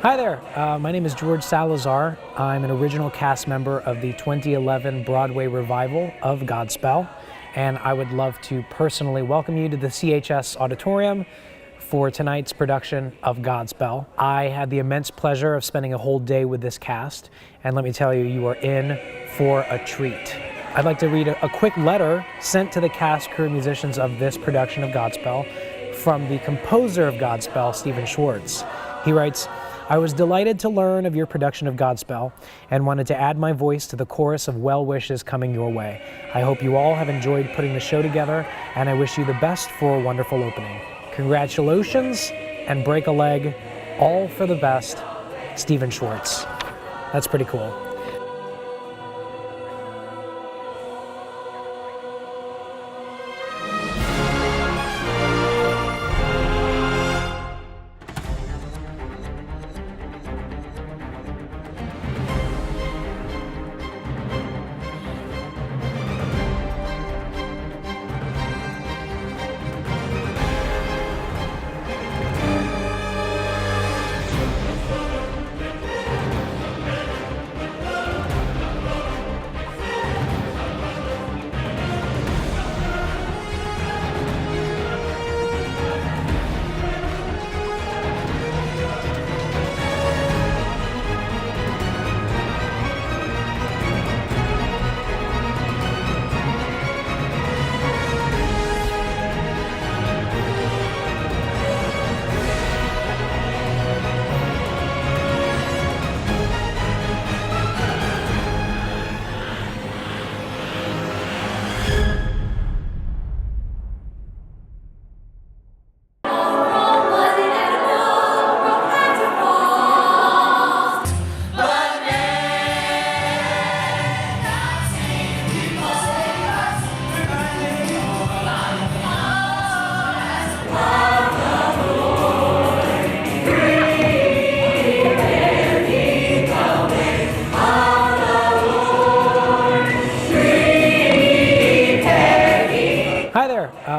Hi there, my name is George Salazar. I'm an original cast member of the 2011 Broadway revival of Godspell, and I would love to personally welcome you to the CHS Auditorium for tonight's production of Godspell. I had the immense pleasure of spending a whole day with this cast, and let me tell you, you are in for a treat. I'd like to read a quick letter sent to the cast, crew, and musicians of this production of Godspell from the composer of Godspell, Stephen Schwartz. He writes, "I was delighted to learn of your production of Godspell and wanted to add my voice to the chorus of well wishes coming your way. I hope you all have enjoyed putting the show together, and I wish you the best for a wonderful opening. Congratulations and break a leg, all for the best, Stephen Schwartz." That's pretty cool.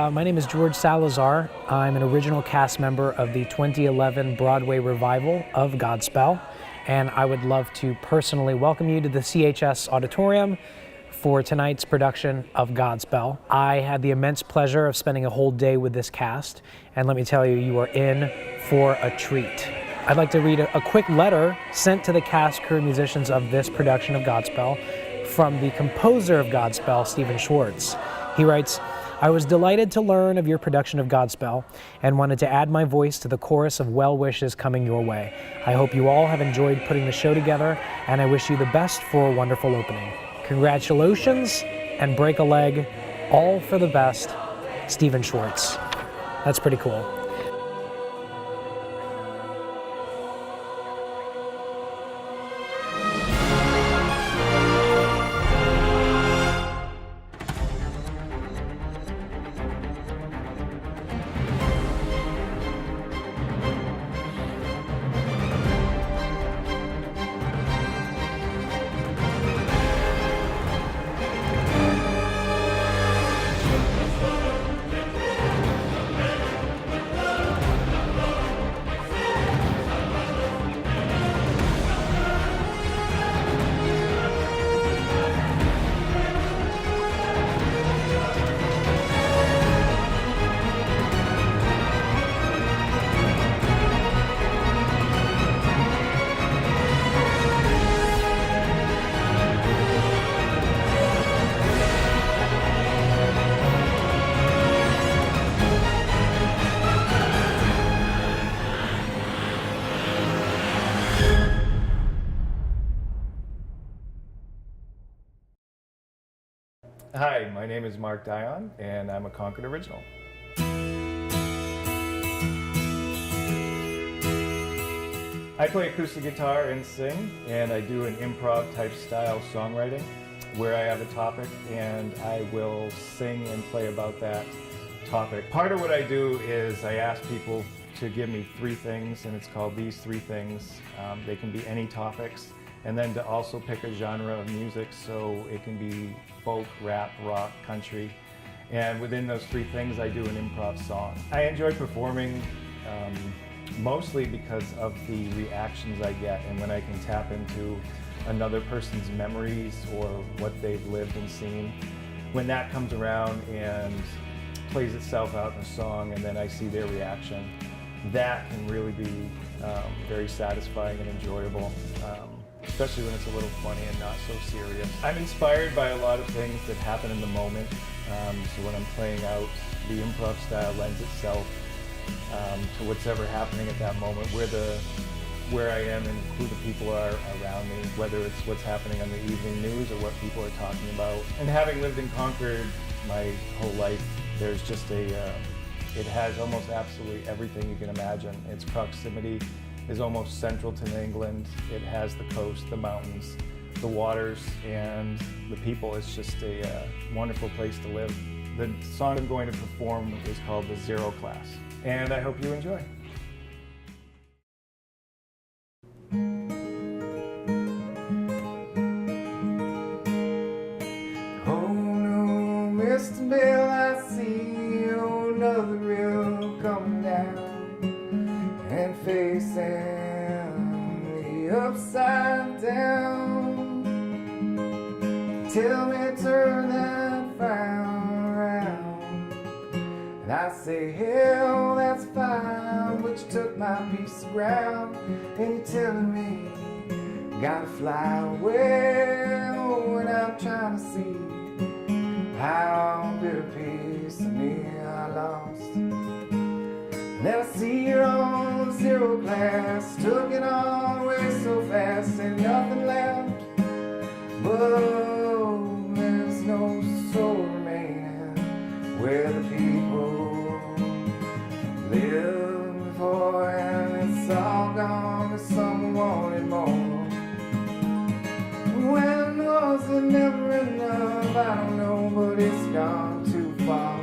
My name is George Salazar. I'm an original cast member of the 2011 Broadway revival of Godspell, and I would love to personally welcome you to the CHS Auditorium for tonight's production of Godspell. I had the immense pleasure of spending a whole day with this cast, and let me tell you, you are in for a treat. I'd like to read a quick letter sent to the cast, crew, and musicians of this production of Godspell from the composer of Godspell, Stephen Schwartz. He writes, "I was delighted to learn of your production of Godspell and wanted to add my voice to the chorus of well wishes coming your way. I hope you all have enjoyed putting the show together, and I wish you the best for a wonderful opening. Congratulations and break a leg, all for the best, Stephen Schwartz." That's pretty cool. Hi, my name is Mark Dion, and I'm a Concord Original. I play acoustic guitar and sing, and I do an improv type style songwriting where I have a topic and I will sing and play about that topic. Part of what I do is I ask people to give me 3 things, and it's called These 3 Things. They can be any topics. And then to also pick a genre of music, so it can be folk, rap, rock, country. And within those 3 things, I do an improv song. I enjoy performing mostly because of the reactions I get, and when I can tap into another person's memories or what they've lived and seen. When that comes around and plays itself out in a song, and then I see their reaction, that can really be very satisfying and enjoyable, especially when it's a little funny and not so serious. I'm inspired by a lot of things that happen in the moment, so when I'm playing out, the improv style lends itself to whatever happening at that moment, where I am and who the people are around me, whether it's what's happening on the evening news or what people are talking about. And having lived in Concord my whole life, there's just it has almost absolutely everything you can imagine. Its proximity is almost central to New England. It has the coast, the mountains, the waters, and the people. It's just a wonderful place to live. The song I'm going to perform is called The Zero Class, and I hope you enjoy. Oh no, Mr. Bill, I see another reel coming down and facing me upside down. Tell me, turn that frown around. And I say, hell, that's fine, but you took my piece of ground. And you're telling me, gotta fly away. Oh, and I'm trying to see how big a piece of me I lost. Then I see you're on zero class, took it all away so fast, and nothing left. But there's no soul remaining where the people lived before, and it's all gone because someone wanted more. When was it never enough? I don't know, but it's gone too far.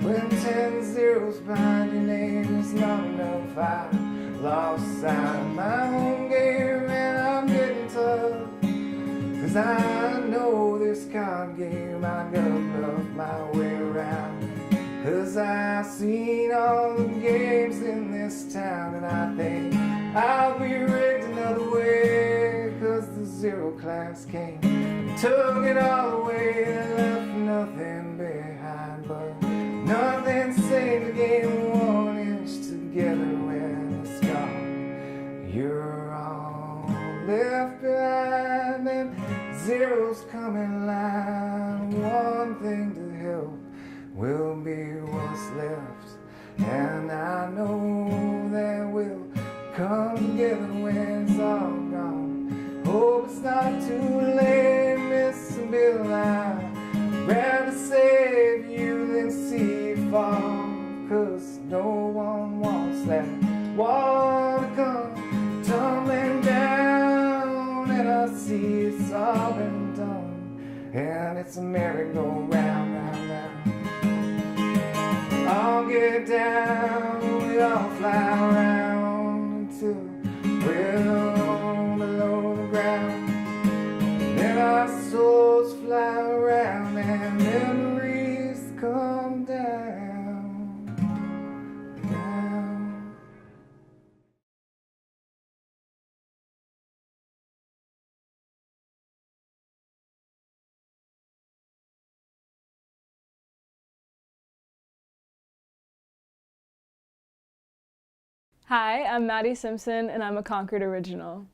When 10 zeros behind your name is not enough, I lost sight of my own game, and I'm getting tough. Cause I know this card game, I gotta bluff my way around. Cause I've seen all the games in this town, and I think I'll be rigged another way. Cause the zero class came, took it all away, and left nothing behind but nothing saved the game 1 inch together when it's gone. You're all left behind, and zeros coming line. One thing to help will be what's left, and I know that we'll come together when it's all gone. Hope it's not too late, Mr. Bill. I'd rather save you than see you fall, cause no one wants that wall to come tumbling down. And I see it's all been done, and it's a merry-go-round, round, round. I'll get down, we all fly around until we're below the ground. Then our souls fly around and memories come down, down. Hi, I'm Maddy Simpson, and I'm a Concord Original.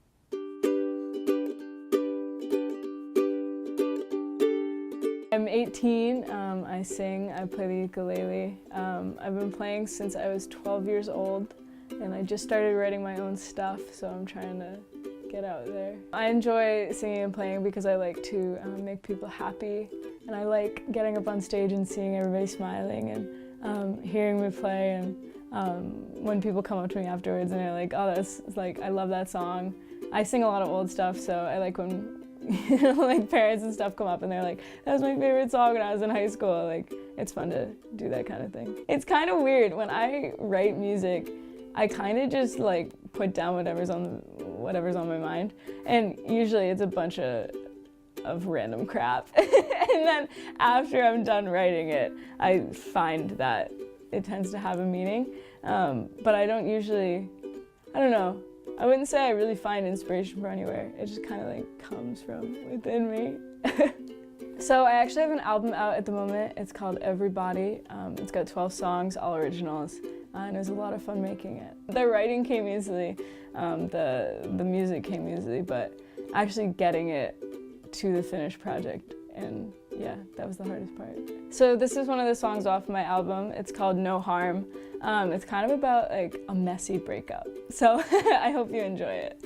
I'm 18, I sing, I play the ukulele. I've been playing since I was 12 years old, and I just started writing my own stuff, so I'm trying to get out there. I enjoy singing and playing because I like to make people happy, and I like getting up on stage and seeing everybody smiling and hearing me play, and when people come up to me afterwards and they're like, oh, that's like, I love that song. I sing a lot of old stuff, so I like when like parents and stuff come up and they're like, that was my favorite song when I was in high school. Like, it's fun to do that kind of thing. It's kind of weird. When I write music, I kind of just like put down whatever's on my mind. And usually it's a bunch of random crap. And then after I'm done writing it, I find that it tends to have a meaning. But I don't usually, I don't know, I wouldn't say I really find inspiration from anywhere. It just kind of like comes from within me. So I actually have an album out at the moment. It's called Everybody. It's got 12 songs, all originals, and it was a lot of fun making it. The writing came easily, the music came easily, but actually getting it to the finished project, and yeah, that was the hardest part. So this is one of the songs off my album. It's called No Harm. It's kind of about like a messy breakup. So I hope you enjoy it.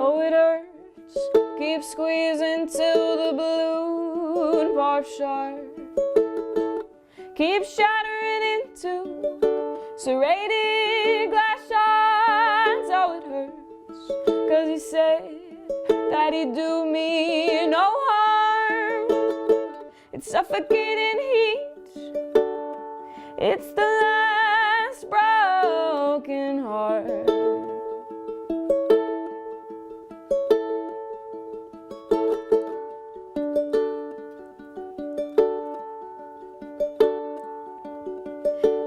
Oh, it hurts, keep squeezing till the balloon pops sharp. Keep shattering into serrated glass shards. Oh, it hurts, 'cause he said that he'd do me no harm. It's suffocating heat, it's the last broken heart.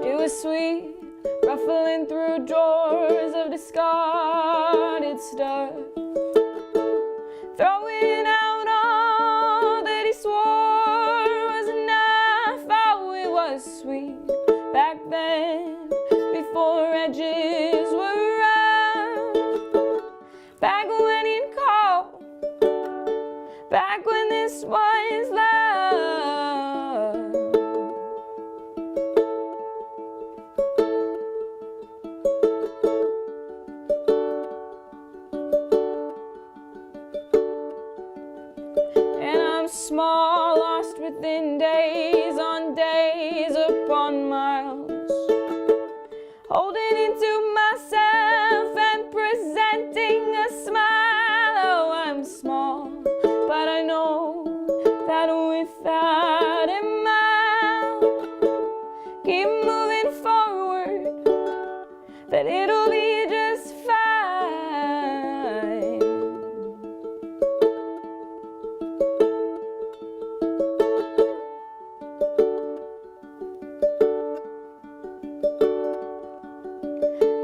It was sweet, ruffling through drawers of discarded stuff, throwing out all that he swore was enough. Oh, it was sweet back then, before edges were rough, back when he'd call, back when this was love. Small, lost within days on days upon miles, holding into myself and presenting a smile. Oh, I'm small, but I know that without him I'll keep moving forward, that it'll be just fine.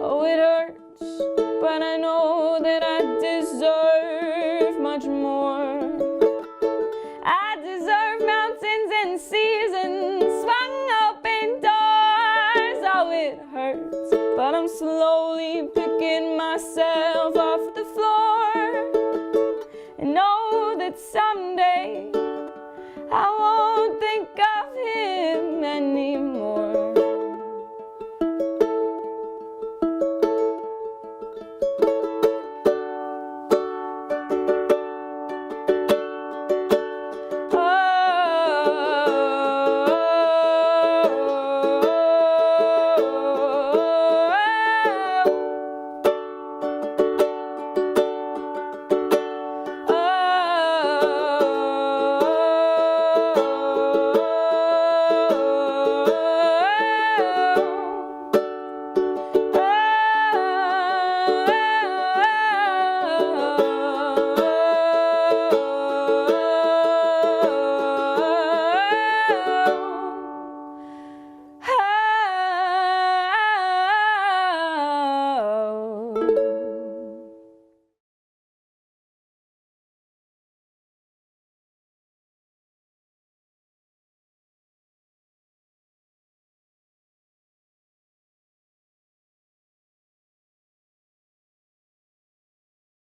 Oh, it hurts, but I know that I deserve much more. I deserve mountains and seas and swung open doors. Oh, it hurts, but I'm slowly picking myself off the floor, and know that someday I won't think of him anymore.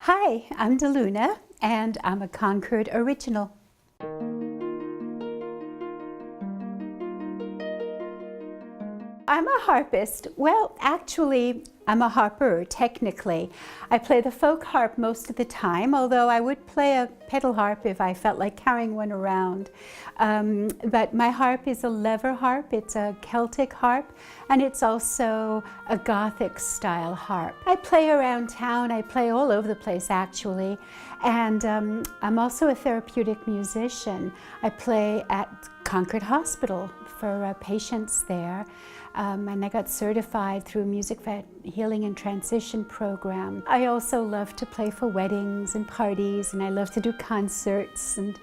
Hi, I'm DeLuna, and I'm a Concord Original. I'm a harpist. Well, actually, I'm a harper, technically. I play the folk harp most of the time, although I would play a pedal harp if I felt like carrying one around. But my harp is a lever harp. It's a Celtic harp, and it's also a Gothic style harp. I play around town. I play all over the place, actually. And I'm also a therapeutic musician. I play at Concord Hospital for patients there. And I got certified through a music healing and transition program. I also love to play for weddings and parties, and I love to do concerts, and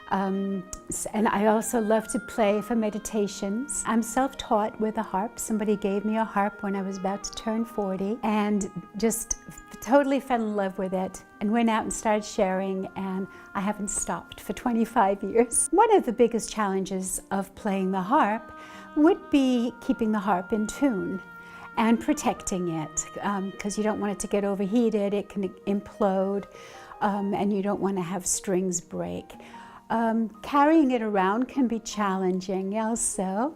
I also love to play for meditations. I'm self-taught with a harp. Somebody gave me a harp when I was about to turn 40 and just totally fell in love with it and went out and started sharing, and I haven't stopped for 25 years. One of the biggest challenges of playing the harp would be keeping the harp in tune and protecting it, because you don't want it to get overheated, it can implode, and you don't want to have strings break. Carrying it around can be challenging also.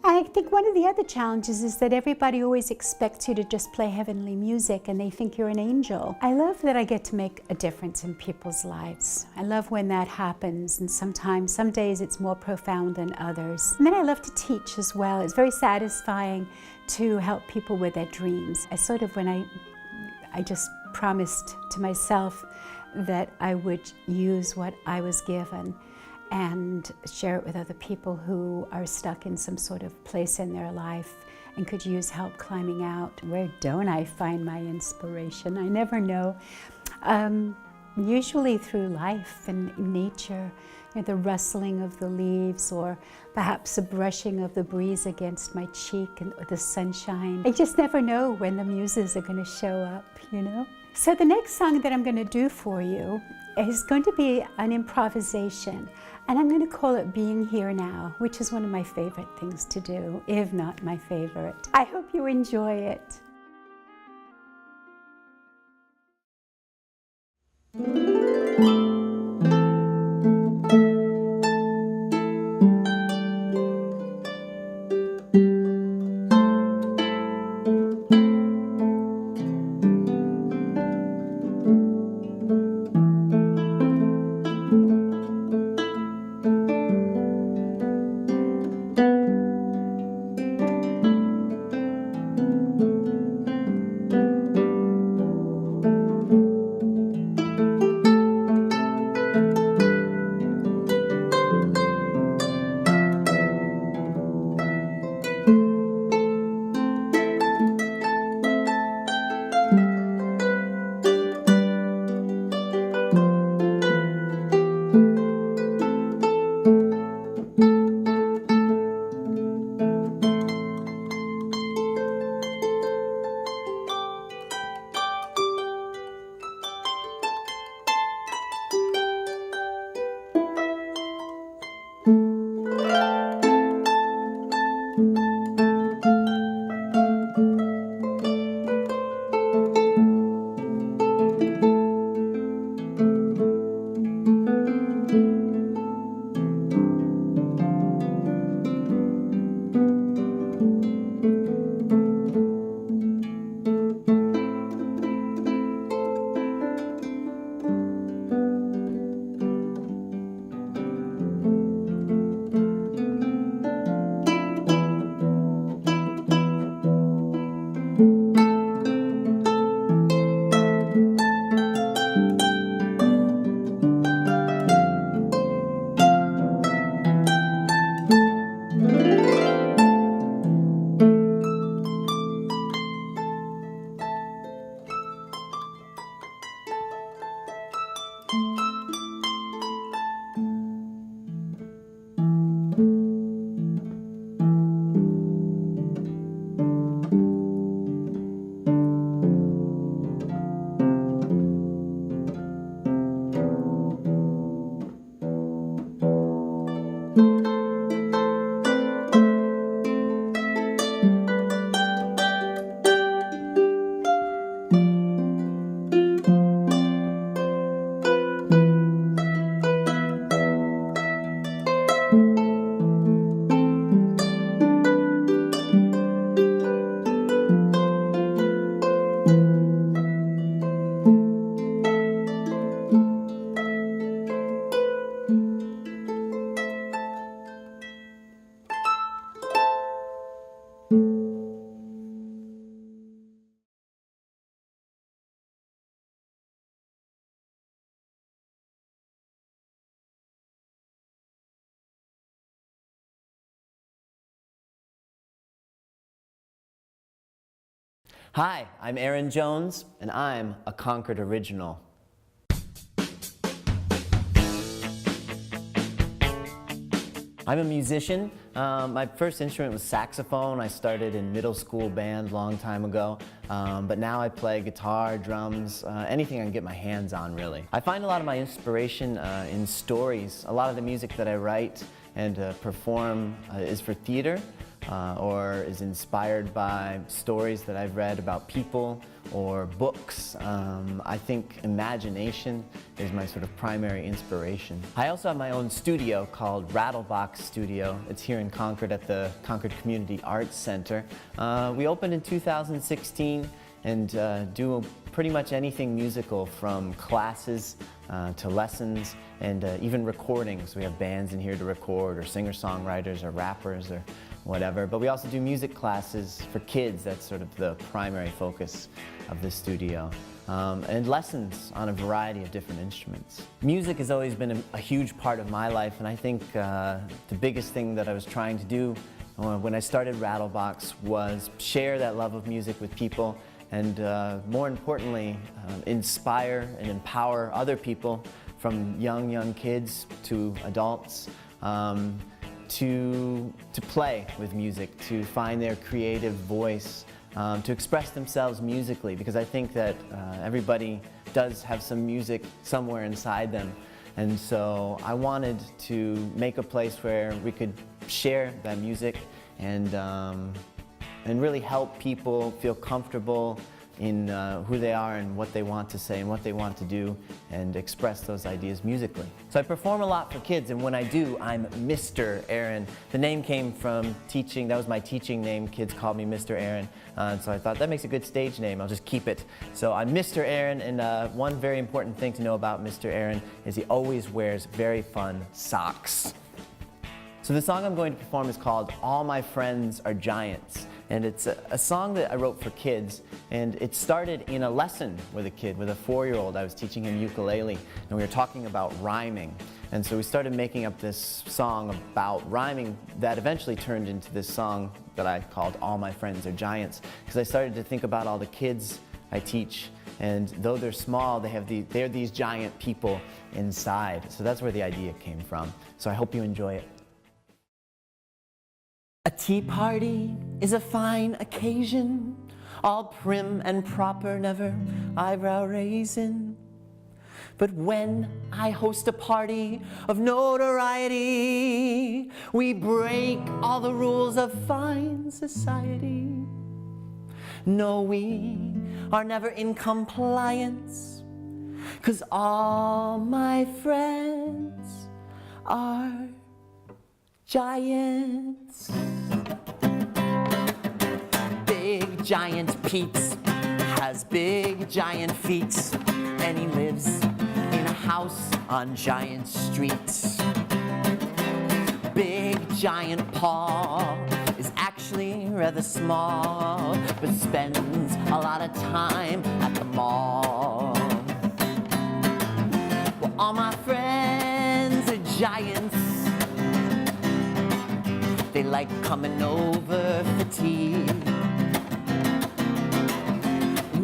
I think one of the other challenges is that everybody always expects you to just play heavenly music and they think you're an angel. I love that I get to make a difference in people's lives. I love when that happens, and sometimes, some days it's more profound than others. And then I love to teach as well. It's very satisfying to help people with their dreams. I just promised to myself that I would use what I was given and share it with other people who are stuck in some sort of place in their life and could use help climbing out. Where don't I find my inspiration? I never know. Usually through life and nature, the rustling of the leaves, or perhaps a brushing of the breeze against my cheek, and the sunshine. I just never know when the muses are going to show up, So the next song that I'm going to do for you is going to be an improvisation, and I'm going to call it Being Here Now, which is one of my favorite things to do, if not my favorite. I hope you enjoy it. Hi, I'm Aaron Jones, and I'm a Concord Original. I'm a musician. My first instrument was saxophone. I started in middle school band a long time ago, but now I play guitar, drums, anything I can get my hands on, really. I find a lot of my inspiration in stories. A lot of the music that I write and perform is for theater, or is inspired by stories that I've read about people or books. I think imagination is my sort of primary inspiration. I also have my own studio called Rattlebox Studio. It's here in Concord at the Concord Community Arts Center. We opened in 2016 and do pretty much anything musical, from classes to lessons and even recordings. We have bands in here to record, or singer-songwriters or rappers or whatever. But we also do music classes for kids. That's sort of the primary focus of the studio. And lessons on a variety of different instruments. Music has always been a huge part of my life, and I think the biggest thing that I was trying to do when I started Rattlebox was share that love of music with people, and more importantly, inspire and empower other people, from young kids to adults, to play with music, to find their creative voice, to express themselves musically, because I think that everybody does have some music somewhere inside them. And so I wanted to make a place where we could share that music and really help people feel comfortable in who they are and what they want to say and what they want to do, and express those ideas musically. So I perform a lot for kids, and when I do, I'm Mr. Aaron. The name came from teaching. That was my teaching name. Kids called me Mr. Aaron, and so I thought that makes a good stage name. I'll just keep it. So I'm Mr. Aaron, and one very important thing to know about Mr. Aaron is he always wears very fun socks. So the song I'm going to perform is called All My Friends Are Giants. And it's a song that I wrote for kids, and it started in a lesson with a kid, with a 4-year-old. I was teaching him ukulele, and we were talking about rhyming. And so we started making up this song about rhyming that eventually turned into this song that I called All My Friends Are Giants, because I started to think about all the kids I teach, and though they're small, they're these giant people inside. So that's where the idea came from. So I hope you enjoy it. A tea party is a fine occasion, all prim and proper, never eyebrow raising. But when I host a party of notoriety, we break all the rules of fine society. No, we are never in compliance, 'cause all my friends are giants. Big Giant Pete has big giant feet, and he lives in a house on Giant Street. Big Giant Paul is actually rather small, but spends a lot of time at the mall. Well, all my friends are giants. They like coming over for tea.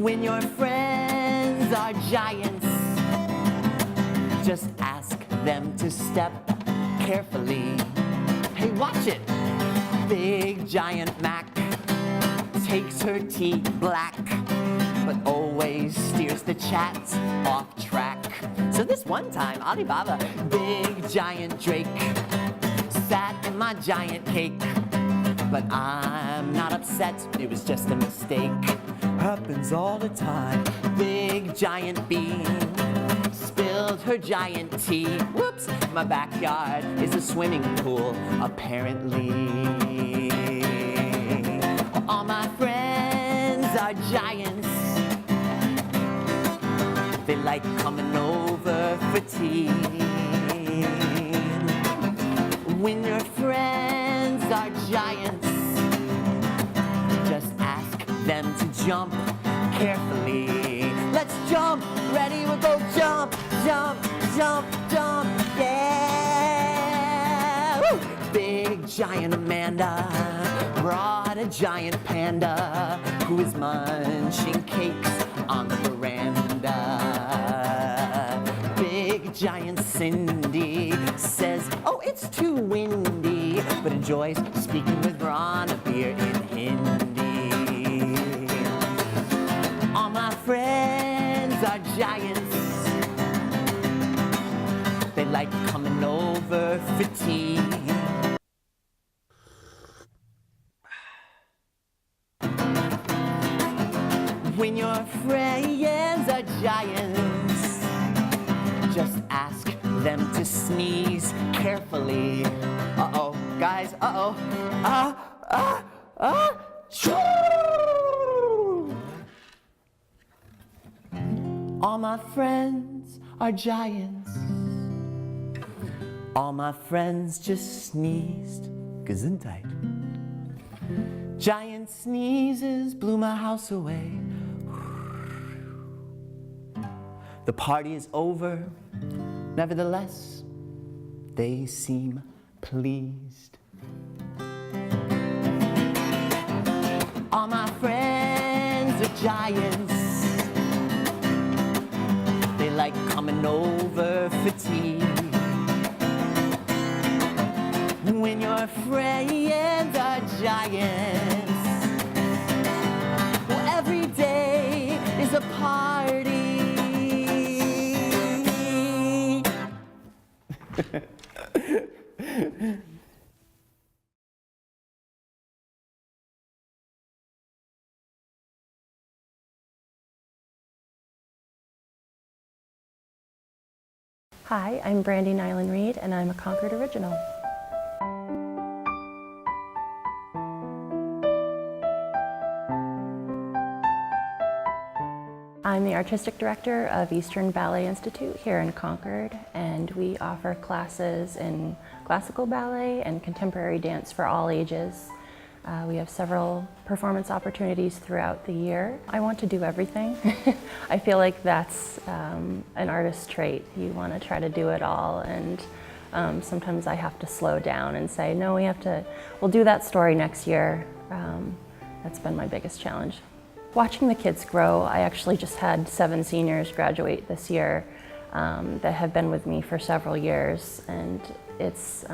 When your friends are giants, just ask them to step carefully. Hey, watch it! Big Giant Mac takes her tea black, but always steers the chat off track. So this one time, Alibaba, Big Giant Drake, sat in my giant cake, but I'm not upset, it was just a mistake. Happens all the time. Big Giant Bee spilled her giant tea. Whoops, my backyard is a swimming pool, apparently. All my friends are giants. They like coming over for tea. When your friends are giants, just ask them to jump carefully. Let's jump, ready, we'll go jump, jump, jump, jump, yeah! Woo! Big Giant Amanda brought a giant panda who is munching cakes on the veranda. Big giant Cindy says, oh, it's too windy, but enjoys speaking with Ron of beer in Hindi. All my friends are giants. They like coming over for tea. When your friends are giants, just ask them to sneeze carefully. Uh-oh, guys, uh-oh. Choo! All my friends are giants. All my friends just sneezed. Gesundheit. Giant sneezes blew my house away. The party is over. Nevertheless, they seem pleased. All my friends are giants. They like coming over for tea. When your friends are giants, well, every day is a party. Hi, I'm Brandy Nyland Reed, and I'm a Concord Original. I'm the Artistic Director of Eastern Ballet Institute here in Concord, and we offer classes in classical ballet and contemporary dance for all ages. We have several performance opportunities throughout the year. I want to do everything. I feel like that's an artist's trait. You want to try to do it all, and sometimes I have to slow down and say, no, we'll do that story next year. That's been my biggest challenge. Watching the kids grow, I actually just had 7 seniors graduate this year that have been with me for several years, and it's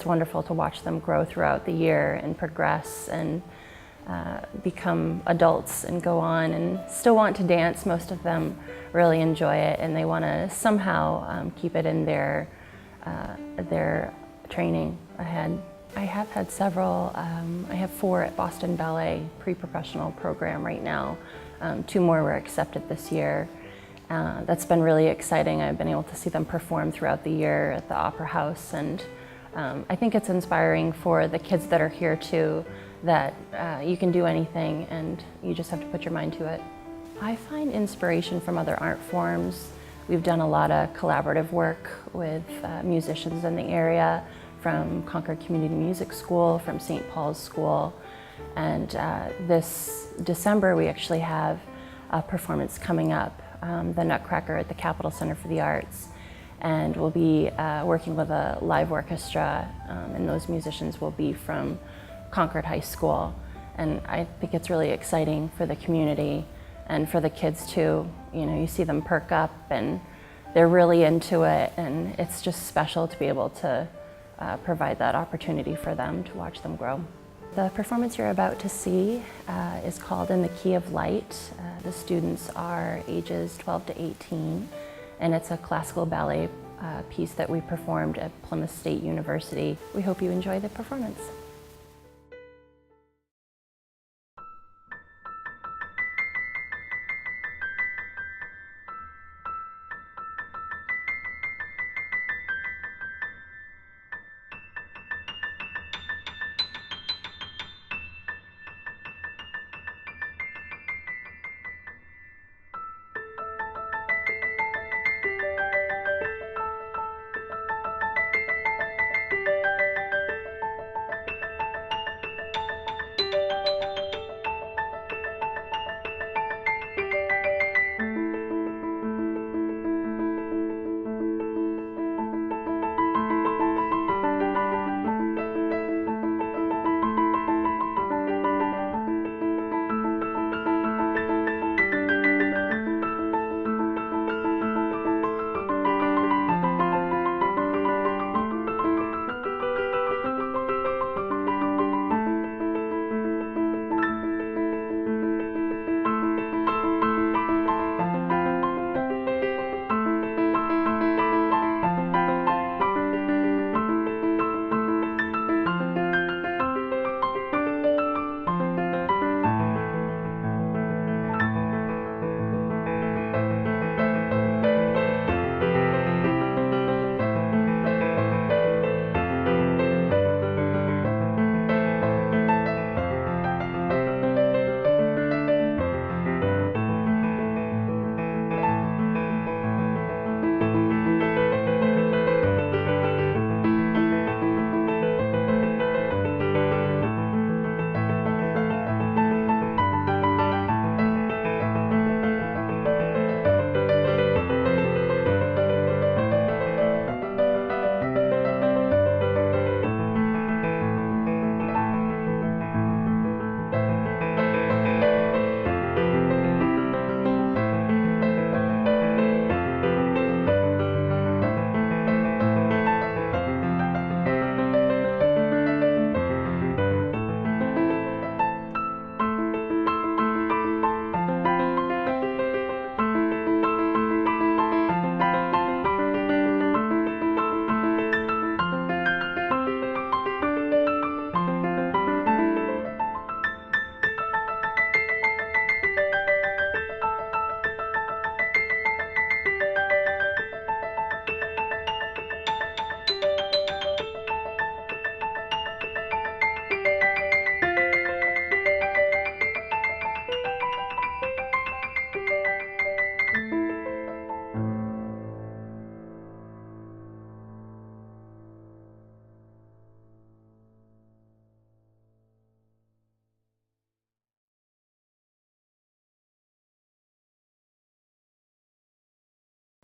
wonderful to watch them grow throughout the year and progress and become adults and go on and still want to dance. Most of them really enjoy it, and they want to somehow keep it in their training ahead. I have had several. I have 4 at Boston Ballet pre-professional program right now. 2 more were accepted this year. That's been really exciting. I've been able to see them perform throughout the year at the Opera House, and I think it's inspiring for the kids that are here too, that you can do anything and you just have to put your mind to it. I find inspiration from other art forms. We've done a lot of collaborative work with musicians in the area, from Concord Community Music School, from St. Paul's School, and this December we actually have a performance coming up, the Nutcracker at the Capitol Center for the Arts, and we'll be working with a live orchestra, and those musicians will be from Concord High School, and I think it's really exciting for the community and for the kids too. You know, you see them perk up and they're really into it, and it's just special to be able to provide that opportunity for them to watch them grow. The performance you're about to see is called In the Key of Light. The students are ages 12 to 18, and it's a classical ballet piece that we performed at Plymouth State University. We hope you enjoy the performance.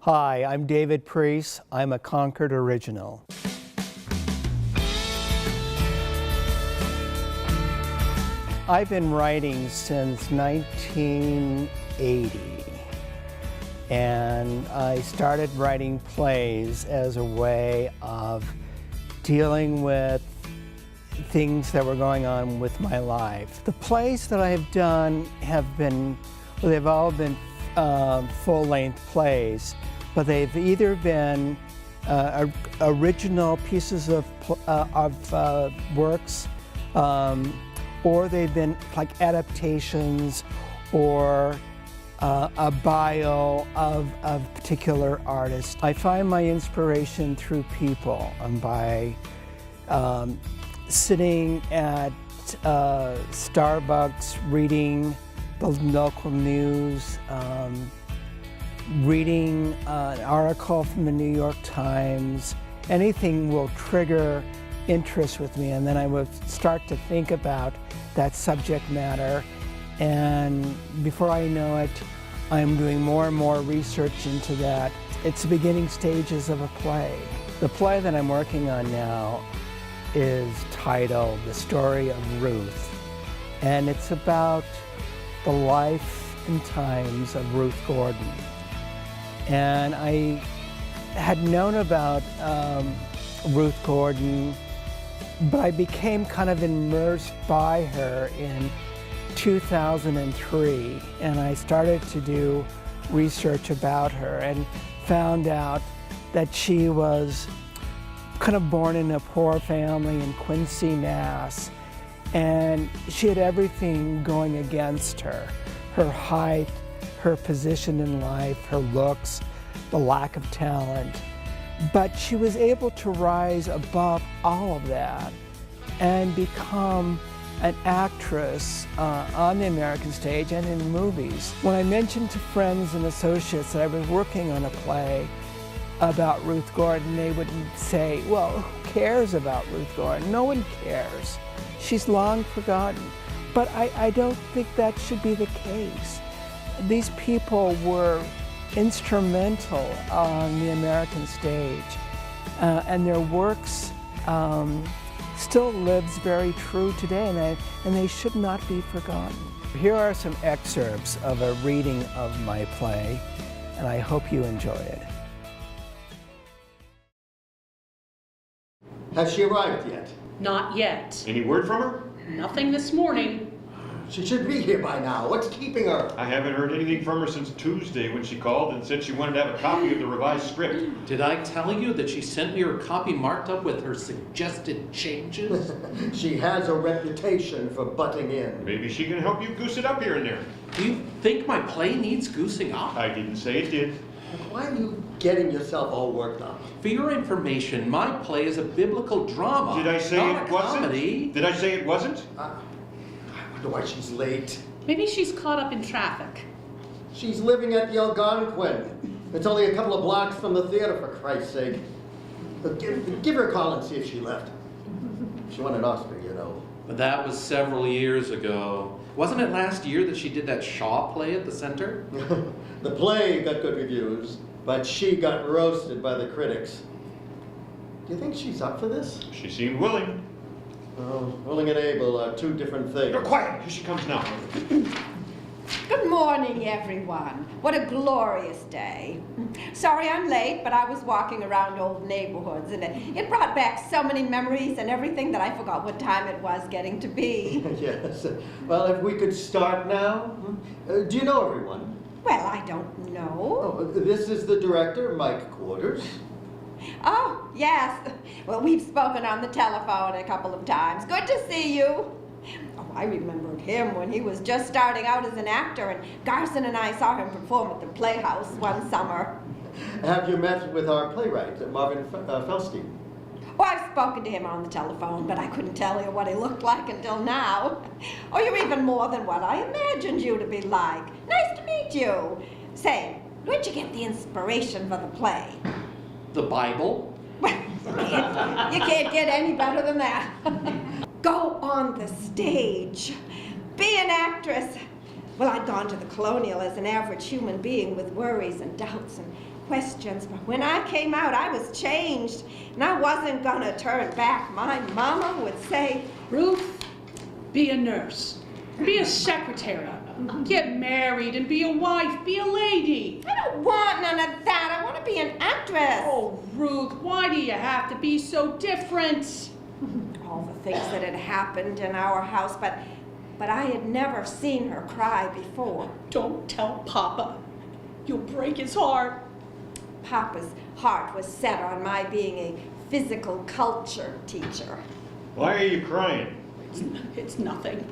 Hi, I'm David Priest. I'm a Concord Original. I've been writing since 1980, and I started writing plays as a way of dealing with things that were going on with my life. The plays that I have done have been, well, they've all been full-length plays, but they've either been original pieces of works, or they've been like adaptations or a bio of a particular artist. I find my inspiration through people and by sitting at Starbucks reading the local news, reading an article from the New York Times. Anything will trigger interest with me, and then I would start to think about that subject matter, and before I know it, I'm doing more and more research into that. It's the beginning stages of a play. The play that I'm working on now is titled The Story of Ruth, and it's about the life and times of Ruth Gordon. And I had known about Ruth Gordon, but I became kind of immersed by her in 2003, and I started to do research about her and found out that she was kind of born in a poor family in Quincy, Mass, and she had everything going against her. Her height, her position in life, her looks, the lack of talent. But she was able to rise above all of that and become an actress on the American stage and in movies. When I mentioned to friends and associates that I was working on a play about Ruth Gordon, they would say, well, who cares about Ruth Gordon? No one cares. She's long forgotten. But I don't think that should be the case. These people were instrumental on the American stage, and their works still lives very true today, and they should not be forgotten. Here are some excerpts of a reading of my play, and I hope you enjoy it. Has she arrived yet? Not yet. Any word from her? Nothing this morning. She should be here by now. What's keeping her? I haven't heard anything from her since Tuesday when she called and said she wanted to have a copy of the revised script. Did I tell you that she sent me her copy marked up with her suggested changes? She has a reputation for butting in. Maybe she can help you goose it up here and there. Do you think my play needs goosing up? I didn't say it did. Why are you getting yourself all worked up? For your information, my play is a biblical drama. Did I say not it a wasn't? Comedy. Did I say it wasn't? I wonder why she's late. Maybe she's caught up in traffic. She's living at the Algonquin. It's only a couple of blocks from the theater, for Christ's sake. But give her a call and see if she left. She won an Oscar, you know. But that was several years ago. Wasn't it last year that she did that Shaw play at the Center? The play got good reviews, but she got roasted by the critics. Do you think she's up for this? She seemed willing. Oh, willing and able are two different things. You're quiet. Here she comes now. Good morning, everyone. What a glorious day. Sorry I'm late, but I was walking around old neighborhoods, and it brought back so many memories and everything that I forgot what time it was getting to be. Yes. Well, if we could start now. Do you know everyone? Well, I don't know. Oh, this is the director, Mike Quarters. Oh, yes. Well, we've spoken on the telephone a couple of times. Good to see you. Oh, I remembered him when he was just starting out as an actor, and Garson and I saw him perform at the Playhouse one summer. Have you met with our playwright, Marvin Felstein? Oh, I've spoken to him on the telephone, but I couldn't tell you what he looked like until now. Oh, you're even more than what I imagined you to be like. Nice to meet you. Say, where'd you get the inspiration for the play? The Bible? Well, you can't get any better than that. Go on the stage. Be an actress. Well, I'd gone to the Colonial as an average human being with worries and doubts, and questions, but when I came out, I was changed, and I wasn't gonna turn back. My mama would say, Ruth, be a nurse, be a secretary, get married and be a wife, be a lady. I don't want none of that. I want to be an actress. Oh, Ruth, why do you have to be so different? All the things that had happened in our house, but I had never seen her cry before. Don't tell Papa. You'll break his heart. Papa's heart was set on my being a physical culture teacher. Why are you crying? It's nothing.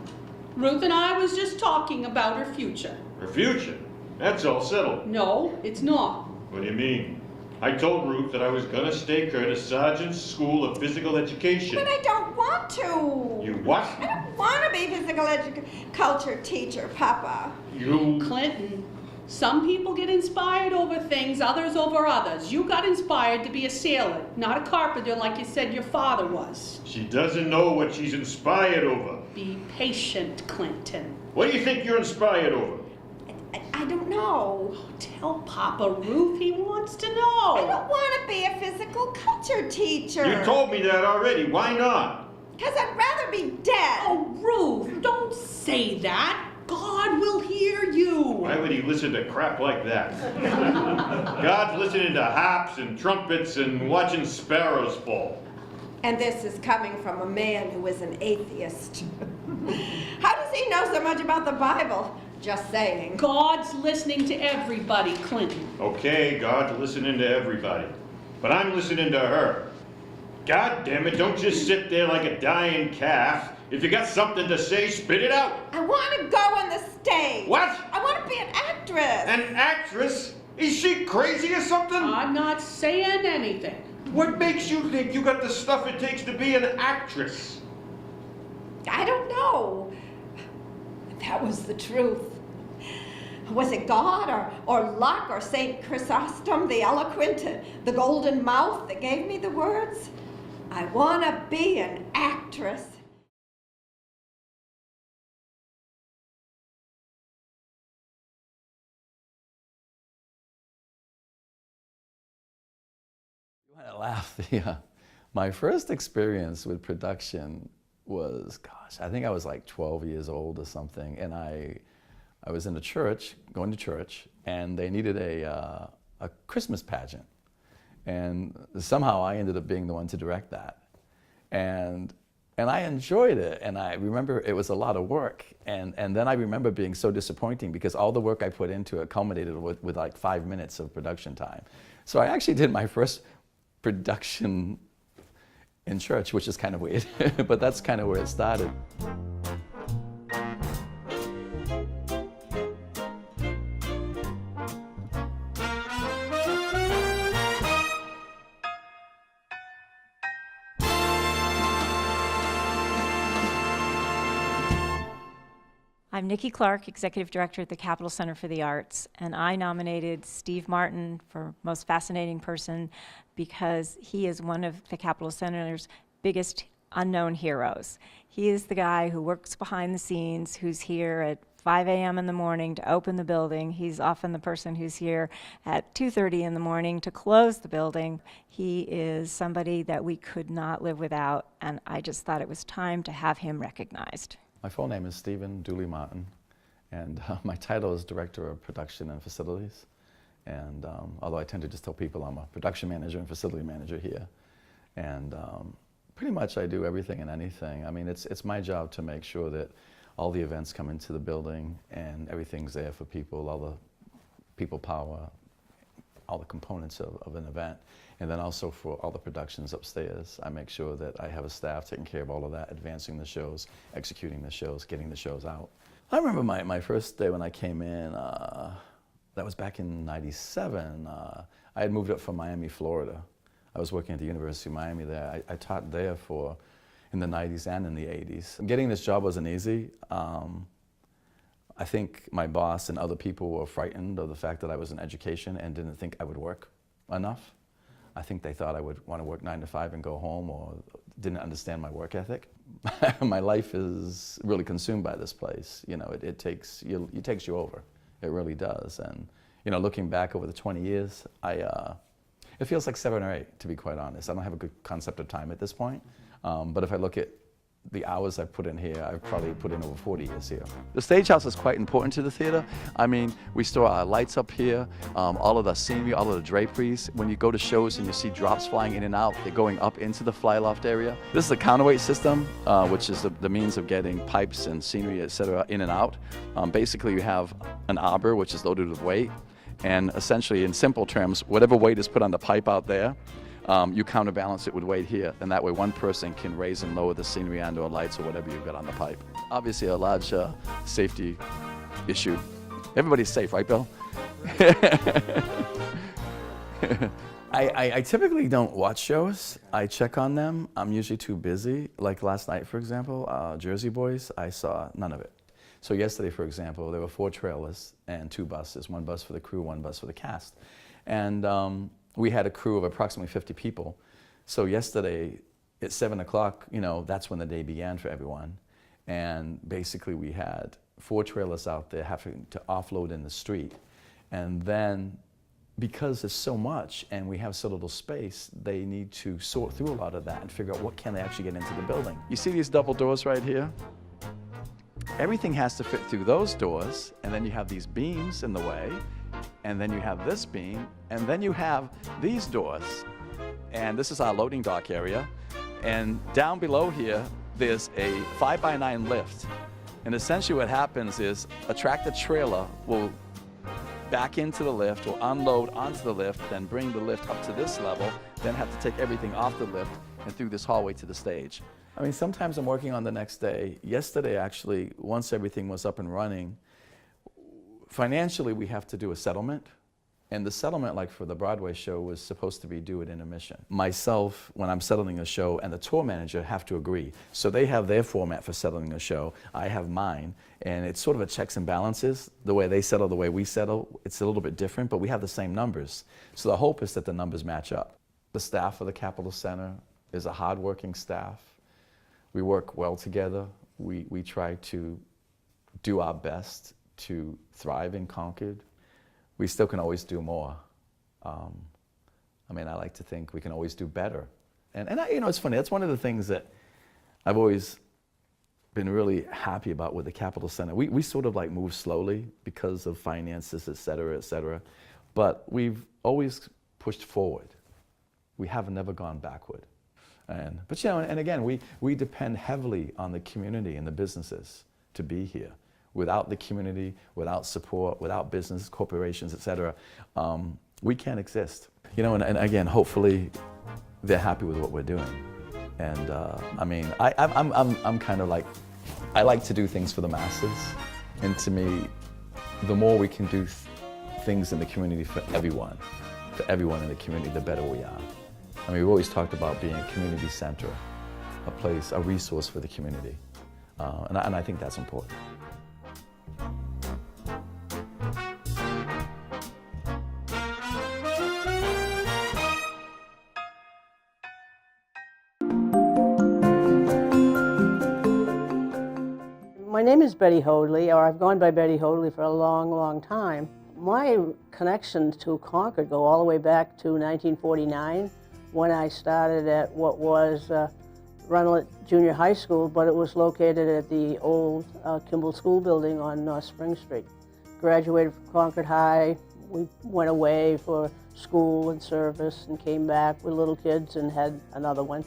Ruth and I was just talking about her future. Her future? That's all settled. No, it's not. What do you mean? I told Ruth that I was gonna stake her to Sergeant's School of Physical Education. But I don't want to. You what? I don't want to be physical culture teacher, Papa. You... Clinton, some people get inspired over things, others over others. You got inspired to be a sailor, not a carpenter like you said your father was. She doesn't know what she's inspired over. Be patient, Clinton. What do you think you're inspired over? I don't know. Oh, tell Papa, Ruth, he wants to know. I don't want to be a physical culture teacher. You told me that already. Why not? Because I'd rather be dead. Oh, Ruth, don't say that. God will hear you. Why would he listen to crap like that? God's listening to harps and trumpets and watching sparrows fall. And this is coming from a man who is an atheist. How does he know so much about the Bible? Just saying. God's listening to everybody, Clinton. Okay, God's listening to everybody. But I'm listening to her. God damn it, don't just sit there like a dying calf. If you got something to say, spit it out. I want to go on the stage. What? I want to be an actress. An actress? Is she crazy or something? I'm not saying anything. What makes you think you got the stuff it takes to be an actress? I don't know. That was the truth. Was it God or luck or St. Chrysostom, the eloquent, the golden mouth that gave me the words? I want to be an actress. You want to laugh? My first experience with production was, gosh, I think I was like 12 years old or something, and I was in a church, going to church, and they needed a Christmas pageant, and somehow I ended up being the one to direct that, and I enjoyed it, and I remember it was a lot of work, and then I remember being so disappointing because all the work I put into it culminated with like 5 minutes of production time. So I actually did my first production in church, which is kind of weird, but that's kind of where it started. I'm Nikki Clark, Executive Director at the Capitol Center for the Arts, and I nominated Steve Martin for Most Fascinating Person because he is one of the Capitol Center's biggest unknown heroes. He is the guy who works behind the scenes, who's here at 5 a.m. in the morning to open the building. He's often the person who's here at 2:30 in the morning to close the building. He is somebody that we could not live without, and I just thought it was time to have him recognized. My full name is Stephen Dooley Martin, and my title is Director of Production and Facilities. And although I tend to just tell people I'm a production manager and facility manager here, and pretty much I do everything and anything. I mean, it's my job to make sure that all the events come into the building and everything's there for people, all the people power, all the components of an event. And then also for all the productions upstairs, I make sure that I have a staff taking care of all of that, advancing the shows, executing the shows, getting the shows out. I remember my first day when I came in, that was back in '97. I had moved up from Miami, Florida. I was working at the University of Miami there. I taught there in the '90s and in the '80s. Getting this job wasn't easy. I think my boss and other people were frightened of the fact that I was in education and didn't think I would work enough. I think they thought I would want to work 9 to 5 and go home, or didn't understand my work ethic. My life is really consumed by this place. You know, it takes you over. It really does. And You know, looking back over the 20 years, it feels like 7 or 8, to be quite honest. I don't have a good concept of time at this point, but if I look at the hours I've put in here, I've probably put in over 40 years here. The stage house is quite important to the theater. I mean, we store our lights up here, all of the scenery, all of the draperies. When you go to shows and you see drops flying in and out, they're going up into the flyloft area. This is a counterweight system, which is the means of getting pipes and scenery, etc., in and out. Basically, you have an arbor, which is loaded with weight, and essentially, in simple terms, whatever weight is put on the pipe out there, you counterbalance it with weight here, and that way one person can raise and lower the scenery and or lights or whatever you've got on the pipe. Obviously a large safety issue. Everybody's safe, right, Bill? I typically don't watch shows. I check on them. I'm usually too busy. Like last night, for example, Jersey Boys, I saw none of it. So yesterday, for example, there were 4 trailers and 2 buses, 1 bus for the crew, 1 bus for the cast. And we had a crew of approximately 50 people. So yesterday at 7 o'clock, you know, that's when the day began for everyone. And basically we had 4 trailers out there having to offload in the street. And then because there's so much and we have so little space, they need to sort through a lot of that and figure out what can they actually get into the building. You see these double doors right here? Everything has to fit through those doors, and then you have these beams in the way, and then you have this beam, and then you have these doors. And this is our loading dock area. And down below here, there's a 5x9 lift. And essentially what happens is a tractor trailer will back into the lift or unload onto the lift, then bring the lift up to this level, then have to take everything off the lift and through this hallway to the stage. I mean, sometimes I'm working on the next day. Yesterday, actually, once everything was up and running, financially, we have to do a settlement. And the settlement, like for the Broadway show, was supposed to be due at intermission. Myself, when I'm settling a show, and the tour manager have to agree. So they have their format for settling a show. I have mine. And it's sort of a checks and balances. The way they settle, the way we settle, it's a little bit different, but we have the same numbers. So the hope is that the numbers match up. The staff of the Capitol Center is a hardworking staff. We work well together. We try to do our best to thrive in Concord. We still can always do more. I mean, I like to think we can always do better. And you know, it's funny, that's one of the things that I've always been really happy about with the Capitol Center. We sort of like move slowly because of finances, et cetera, but we've always pushed forward. We have never gone backward. But you know, and again, we depend heavily on the community and the businesses to be here. Without the community, without support, without business, corporations, et cetera, we can't exist. You know, and again, hopefully they're happy with what we're doing. And I mean, I'm kind of like, I like to do things for the masses. And to me, the more we can do things in the community for everyone in the community, the better we are. I mean, we've always talked about being a community center, a place, a resource for the community. And I think that's important. My name is Betty Hoadley, or I've gone by Betty Hoadley for a long, long time. My connections to Concord go all the way back to 1949, when I started at what was Runlet Junior High School, but it was located at the old Kimball School building on North Spring Street. Graduated from Concord High. We went away for school and service and came back with little kids and had another one.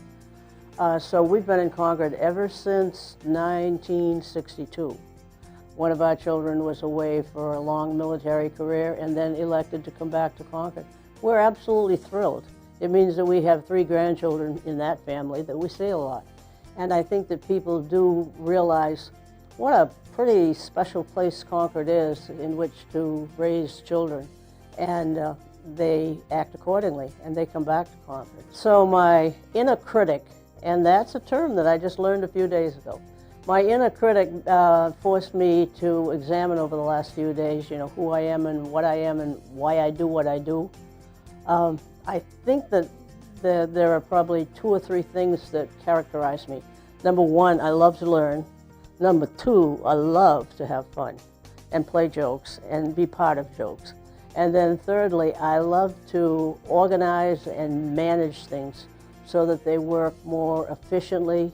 So we've been in Concord ever since 1962. One of our children was away for a long military career and then elected to come back to Concord. We're absolutely thrilled. It means that we have 3 grandchildren in that family that we see a lot. And I think that people do realize what a pretty special place Concord is in which to raise children. And they act accordingly, and they come back to Concord. So my inner critic, and that's a term that I just learned a few days ago. My inner critic forced me to examine over the last few days, you know, who I am and why I do what I do. I think that there are probably 2 or 3 things that characterize me. Number 1, I love to learn. Number 2, I love to have fun and play jokes and be part of jokes. And then thirdly, I love to organize and manage things so that they work more efficiently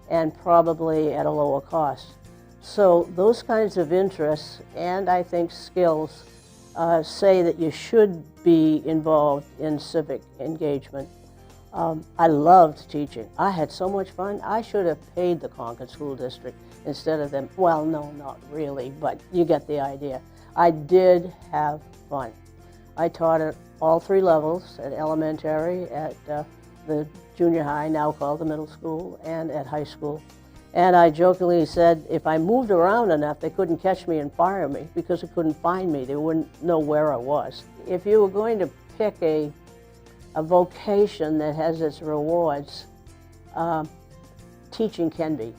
and probably at a lower cost. So those kinds of interests, and I think skills, say that you should be involved in civic engagement. I loved teaching. I had so much fun. I should have paid the Concord School District instead of them. Well, no, not really, but you get the idea. I did have fun. I taught at all 3 levels, at elementary, at the junior high, now called the middle school, and at high school. And I jokingly said if I moved around enough, they couldn't catch me and fire me because they couldn't find me. They wouldn't know where I was. If you were going to pick a vocation that has its rewards, teaching can be.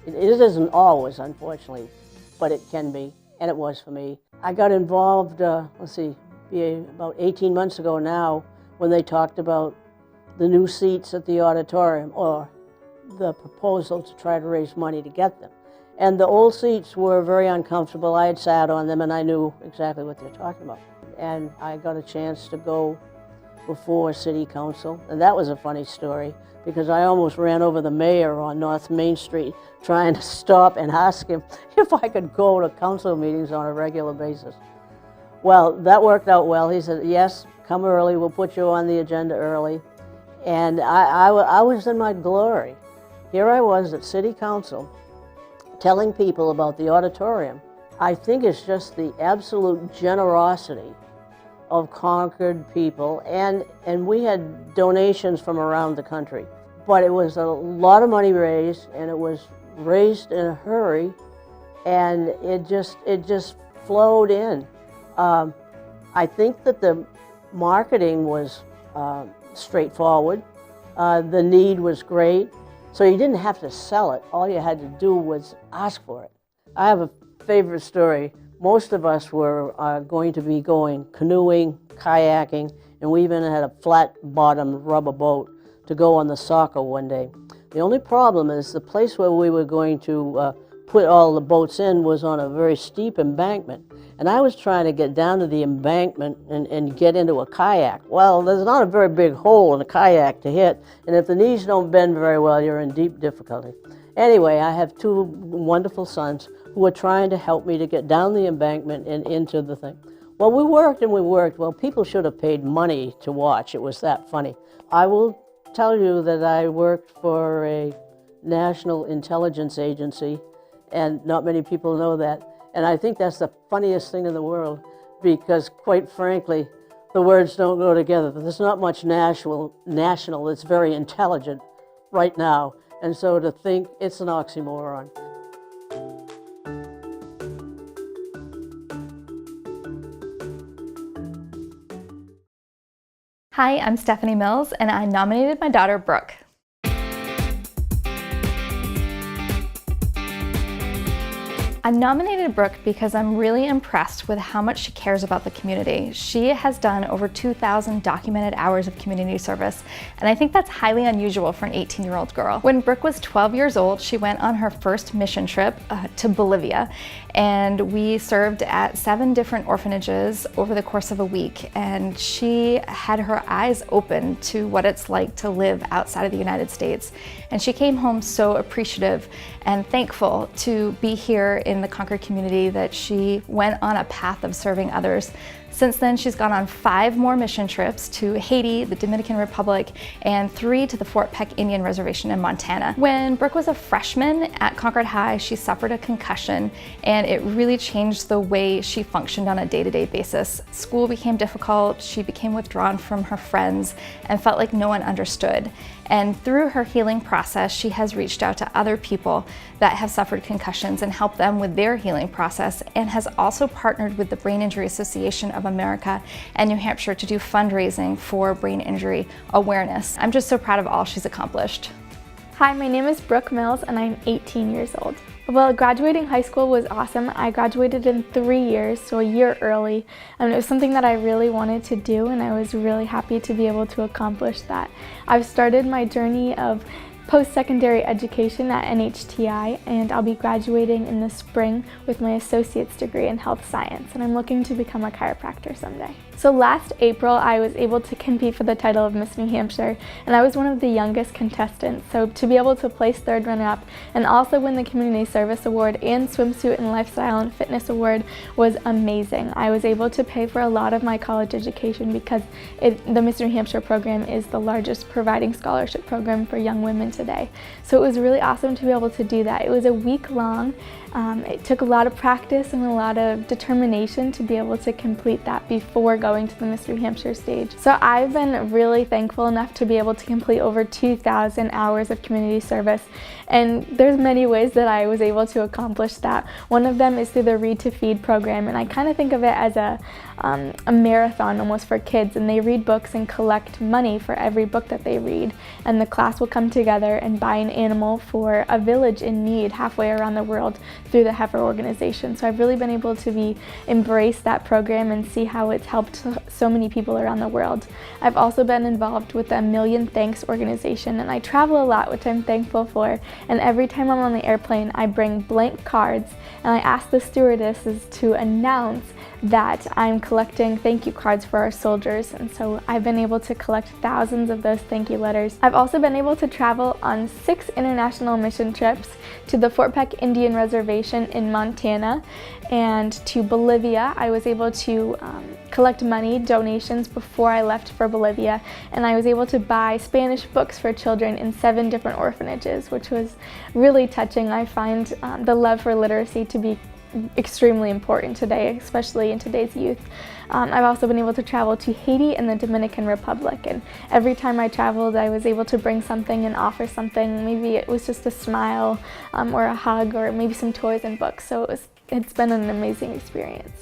It isn't always, unfortunately, but it can be, and it was for me. I got involved, about 18 months ago now, when they talked about the new seats at the auditorium, or the proposal to try to raise money to get them. And the old seats were very uncomfortable. I had sat on them and I knew exactly what they're talking about. And I got a chance to go before City Council, and that was a funny story because I almost ran over the mayor on North Main Street trying to stop and ask him if I could go to council meetings on a regular basis. Well, that worked out well. He said, yes, come early, we'll put you on the agenda early. And I was in my glory. Here I was at City Council telling people about the auditorium. I think it's just the absolute generosity of Concord people, and we had donations from around the country. But it was a lot of money raised, and it was raised in a hurry, and it just flowed in. I think that the marketing was straightforward. The need was great, so you didn't have to sell it. All you had to do was ask for it. I have a favorite story. Most of us were going to be going canoeing, kayaking, and we even had a flat-bottomed rubber boat to go on the Saco one day. The only problem is the place where we were going to put all the boats in was on a very steep embankment. And I was trying to get down to the embankment and get into a kayak. Well, there's not a very big hole in a kayak to hit, and if the knees don't bend very well, you're in deep difficulty. Anyway, I have 2 wonderful sons who were trying to help me to get down the embankment and into the thing. Well, we worked and we worked. Well, people should have paid money to watch. It was that funny. I will tell you that I worked for a national intelligence agency, and not many people know that. And I think that's the funniest thing in the world because, quite frankly, the words don't go together. There's not much national that's very intelligent right now. And so to think it's an oxymoron. Hi, I'm Stephanie Mills, and I nominated my daughter, Brooke. I nominated Brooke because I'm really impressed with how much she cares about the community. She has done over 2,000 documented hours of community service, and I think that's highly unusual for an 18-year-old girl. When Brooke was 12 years old, she went on her first mission trip to Bolivia, and we served at 7 different orphanages over the course of a week, and she had her eyes open to what it's like to live outside of the United States. And she came home so appreciative and thankful to be here in the Concord community that she went on a path of serving others. Since then, she's gone on 5 more mission trips to Haiti, the Dominican Republic, and 3 to the Fort Peck Indian Reservation in Montana. When Brooke was a freshman at Concord High, she suffered a concussion, and it really changed the way she functioned on a day-to-day basis. School became difficult, she became withdrawn from her friends, and felt like no one understood. And through her healing process, she has reached out to other people that have suffered concussions and helped them with their healing process, and has also partnered with the Brain Injury Association of America and New Hampshire to do fundraising for brain injury awareness. I'm just so proud of all she's accomplished. Hi, my name is Brooke Mills and I'm 18 years old. Well, graduating high school was awesome. I graduated in 3 years, so a year early. And it was something that I really wanted to do, and I was really happy to be able to accomplish that. I've started my journey of post-secondary education at NHTI, and I'll be graduating in the spring with my associate's degree in health science, and I'm looking to become a chiropractor someday. So last April, I was able to compete for the title of Miss New Hampshire, and I was one of the youngest contestants. So to be able to place third runner-up and also win the Community Service Award and Swimsuit and Lifestyle and Fitness Award was amazing. I was able to pay for a lot of my college education because the Miss New Hampshire program is the largest providing scholarship program for young women today. So it was really awesome to be able to do that. It was a week long. It took a lot of practice and a lot of determination to be able to complete that before going to the Miss New Hampshire stage. So I've been really thankful enough to be able to complete over 2,000 hours of community service, and there's many ways that I was able to accomplish that. One of them is through the Read to Feed program, and I kind of think of it as a marathon almost for kids, and they read books and collect money for every book that they read, and the class will come together and buy an animal for a village in need halfway around the world through the Heifer organization. So I've really been able to embrace that program and see how it's helped so many people around the world. I've also been involved with the A Million Thanks organization, and I travel a lot, which I'm thankful for, and every time I'm on the airplane I bring blank cards and I ask the stewardesses to announce that I'm collecting thank you cards for our soldiers, and so I've been able to collect thousands of those thank you letters. I've also been able to travel on 6 international mission trips to the Fort Peck Indian Reservation in Montana and to Bolivia. I was able to collect money, donations before I left for Bolivia, and I was able to buy Spanish books for children in 7 different orphanages, which was really touching. I find the love for literacy to be extremely important today, especially in today's youth. I've also been able to travel to Haiti and the Dominican Republic, and every time I traveled I was able to bring something and offer something. Maybe it was just a smile or a hug or maybe some toys and books, so it's been an amazing experience.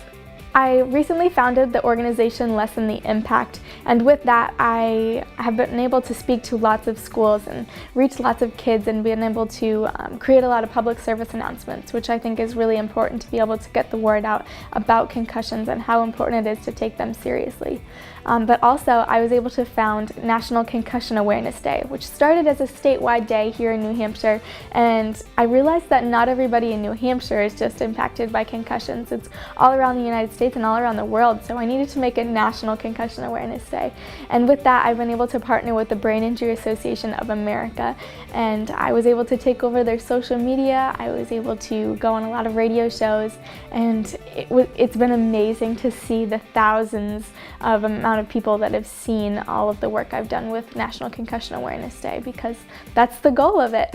I recently founded the organization Lessen the Impact, and with that I have been able to speak to lots of schools and reach lots of kids and been able to create a lot of public service announcements, which I think is really important to be able to get the word out about concussions and how important it is to take them seriously. But also I was able to found National Concussion Awareness Day, which started as a statewide day here in New Hampshire, and I realized that not everybody in New Hampshire is just impacted by concussions. It's all around the United States and all around the world, so I needed to make a National Concussion Awareness Day. And with that I've been able to partner with the Brain Injury Association of America, and I was able to take over their social media. I was able to go on a lot of radio shows, and it's been amazing to see the thousands of amount of people that have seen all of the work I've done with National Concussion Awareness Day, because that's the goal of it.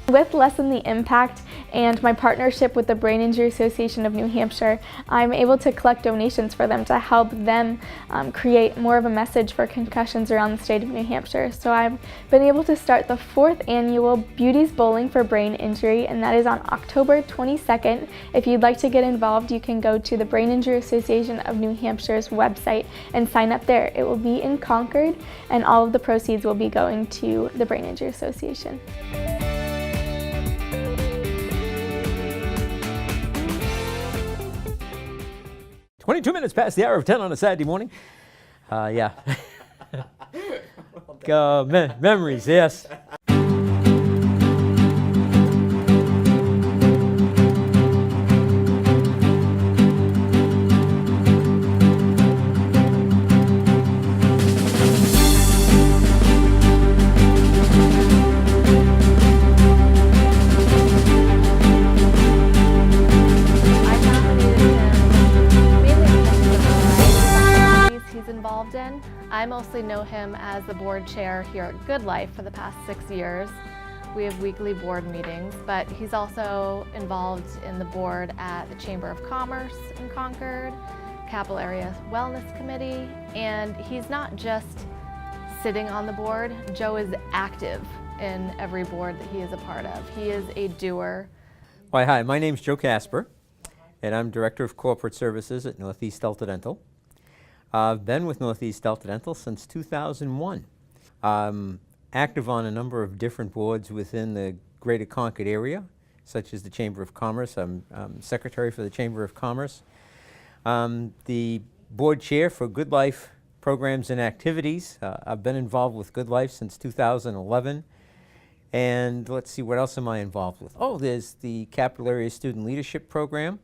With Lessen the Impact and my partnership with the Brain Injury Association of New Hampshire, I'm able to collect donations for them to help them create more of a message for concussions around the state of New Hampshire. So I've been able to start the 4th annual Beauties Bowling for Brain Injury, and that is on October 22nd. If you'd like to get involved, you can go to the Brain Injury Association of New Hampshire's website and sign up there. It will be in Concord, and all of the proceeds will be going to the Brain Injury Association. 22 minutes past the hour of 10 on a Saturday morning. Yeah. Memories, yes. I mostly know him as the board chair here at Good Life for the past 6 years. We have weekly board meetings, but he's also involved in the board at the Chamber of Commerce in Concord, Capital Area Wellness Committee, and he's not just sitting on the board. Joe is active in every board that he is a part of. He is a doer. Why, hi, my name's Joe Kasper, and I'm Director of Corporate Services at Northeast Delta Dental. I've been with Northeast Delta Dental since 2001. I'm active on a number of different boards within the greater Concord area, such as the Chamber of Commerce. I'm Secretary for the Chamber of Commerce. The board chair for Good Life Programs and Activities. I've been involved with Good Life since 2011. And let's see, what else am I involved with? Oh, there's the Capital Area Student Leadership Program,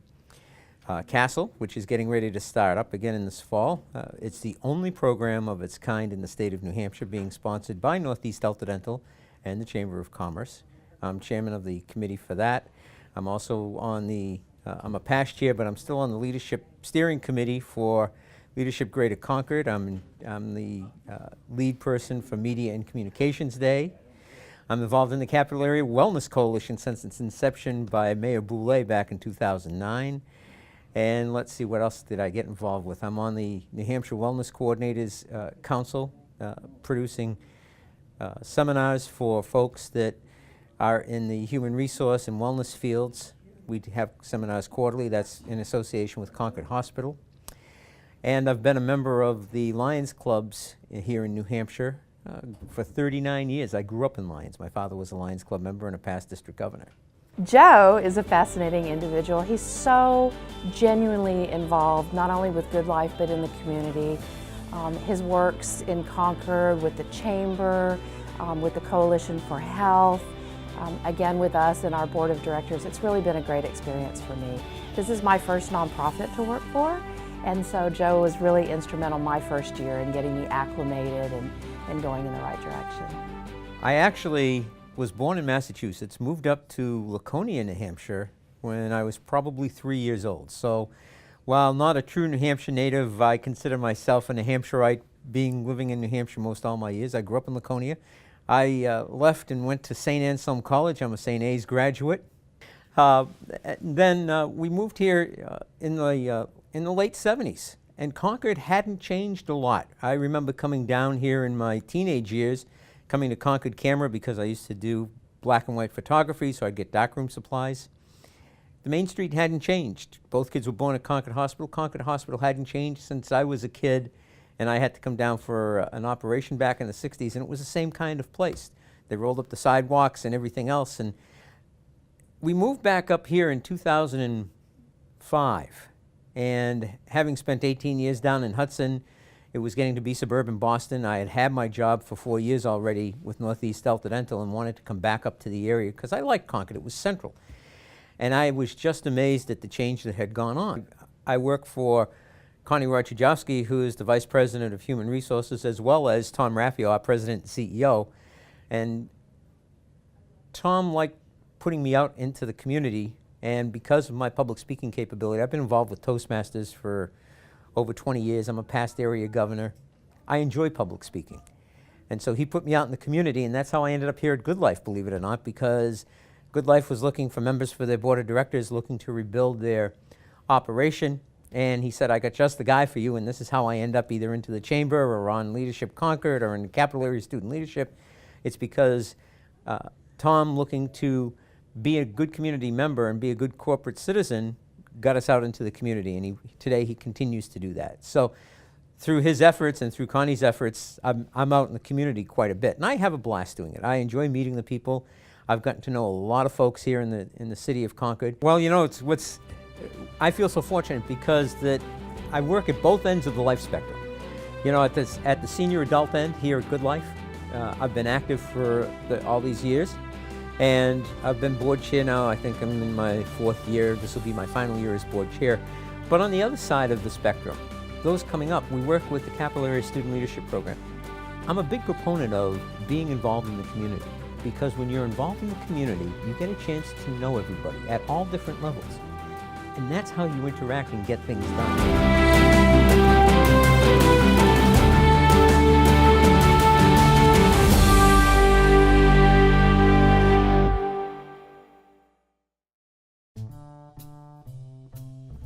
CASTLE, which is getting ready to start up again in this fall. It's the only program of its kind in the state of New Hampshire, being sponsored by Northeast Delta Dental and the Chamber of Commerce. I'm chairman of the committee for that. I'm also on the, I'm a past chair, but I'm still on the leadership steering committee for Leadership Greater Concord. I'm the lead person for Media and Communications Day. I'm involved in the Capital Area Wellness Coalition since its inception by Mayor Ballet back in 2009. And let's see, what else did I get involved with? I'm on the New Hampshire Wellness Coordinators Council, producing seminars for folks that are in the human resource and wellness fields. We have seminars quarterly. That's in association with Concord Hospital. And I've been a member of the Lions Clubs here in New Hampshire for 39 years. I grew up in Lions. My father was a Lions Club member and a past district governor. Joe is a fascinating individual. He's so genuinely involved, not only with Good Life, but in the community. His works in Concord with the Chamber, with the Coalition for Health, again with us and our board of directors. It's really been a great experience for me. This is my first nonprofit to work for, and so Joe was really instrumental my first year in getting me acclimated and going in the right direction. I actually was born in Massachusetts, moved up to Laconia, New Hampshire when I was probably 3 years old. So while not a true New Hampshire native, I consider myself a New Hampshireite, living in New Hampshire most all my years. I grew up in Laconia. I left and went to St. Anselm College. I'm a St. A's graduate. Then we moved here in the late 70s, and Concord hadn't changed a lot. I remember coming down here in my teenage years, coming to Concord Camera because I used to do black and white photography, so I'd get darkroom supplies. The Main Street hadn't changed. Both kids were born at Concord Hospital. Concord Hospital hadn't changed since I was a kid, and I had to come down for an operation back in the 60s, and it was the same kind of place. They rolled up the sidewalks and everything else, and we moved back up here in 2005, and having spent 18 years down in Hudson, it was getting to be suburban Boston. I had had my job for 4 years already with Northeast Delta Dental and wanted to come back up to the area because I liked Concord. It was central. And I was just amazed at the change that had gone on. I work for Connie Rajajowski, who is the Vice President of Human Resources, as well as Tom Raffio, our President and CEO. And Tom liked putting me out into the community, and because of my public speaking capability, I've been involved with Toastmasters for over 20 years. I'm a past area governor. I enjoy public speaking. And so he put me out in the community, and that's how I ended up here at Good Life, believe it or not, because Good Life was looking for members for their board of directors, looking to rebuild their operation. And he said, I got just the guy for you, and this is how I end up either into the Chamber or on Leadership Concord or in the Capital Area Student Leadership. It's because Tom, looking to be a good community member and be a good corporate citizen, got us out into the community, and today he continues to do that. So through his efforts and through Connie's efforts, I'm out in the community quite a bit, and I have a blast doing it. I enjoy meeting the people. I've gotten to know a lot of folks here in the city of Concord. Well, you know, I feel so fortunate because that I work at both ends of the life spectrum. You know, at the senior adult end here at Good Life, I've been active for all these years. And I've been board chair now. I think I'm in my 4th year. This will be my final year as board chair. But on the other side of the spectrum, those coming up, we work with the Capital Area Student Leadership Program. I'm a big proponent of being involved in the community, because when you're involved in the community, you get a chance to know everybody at all different levels. And that's how you interact and get things done.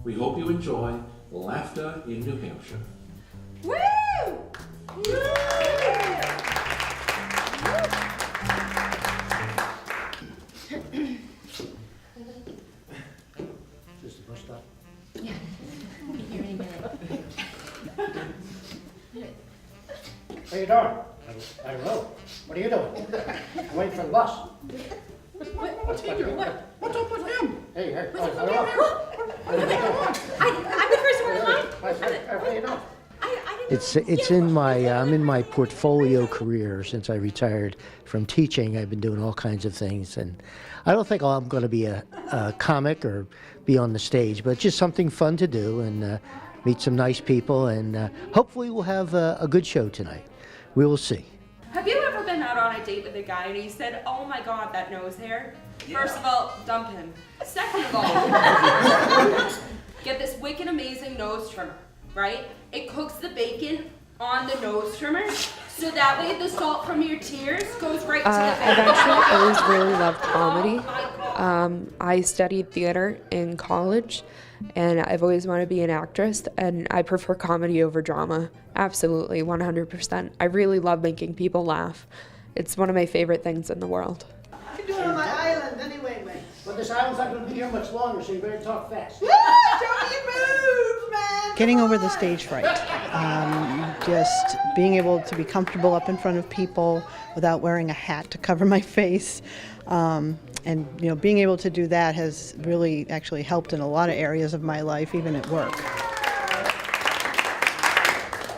We hope you enjoy Laughter in New Hampshire. Woo! Just a bus stop. Yeah. We'll be here any minute. How you doing? I don't know. What are you doing? I'm waiting for the bus. What's he doing? What's up with him? Hey, hey, What's up I with don't him? know. I'm the first one in line. How you doing? I didn't it's in my I'm in my portfolio career since I retired from teaching. I've been doing all kinds of things, and I don't think I'm going to be a comic or be on the stage, but just something fun to do and meet some nice people, and hopefully we'll have a good show tonight. We will see. Have you ever been out on a date with a guy and he said, "Oh my God, that nose hair"? Yeah. First of all, dump him. Second of all, get this wicked amazing nose trimmer, right? It cooks the bacon on the nose trimmer, so that way the salt from your tears goes right to the bacon. I've actually always really loved comedy. I studied theater in college, and I've always wanted to be an actress, and I prefer comedy over drama. Absolutely, 100%. I really love making people laugh. It's one of my favorite things in the world. I can do it on my island anyway, mate. But this island's not going to be here much longer, so you better talk fast. Show me your moves, man! Getting over the stage fright. Just being able to be comfortable up in front of people without wearing a hat to cover my face. And being able to do that has really actually helped in a lot of areas of my life, even at work.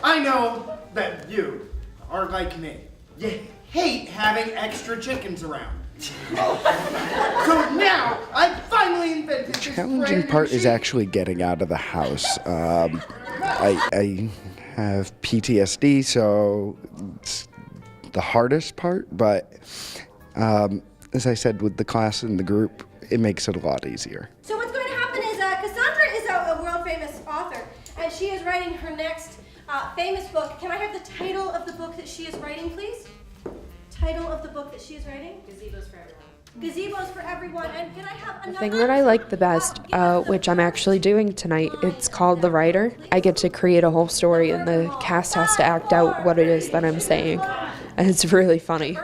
I know that you are like me. You hate having extra chickens around. So now I finally invented this challenging part is actually getting out of the house. I have PTSD, so it's the hardest part, but as I said, with the class and the group, it makes it a lot easier. So what's going to happen is Cassandra is a world-famous author, and she is writing her next famous book. Can I have the title of the book that she is writing, please? Title of the book that she is writing? Gazebos for Everyone. Gazebos for Everyone. And can I have another? The thing that I like the best, which I'm actually doing tonight, it's called The Writer. I get to create a whole story, and the cast has to act out what it is that I'm saying, and it's really funny.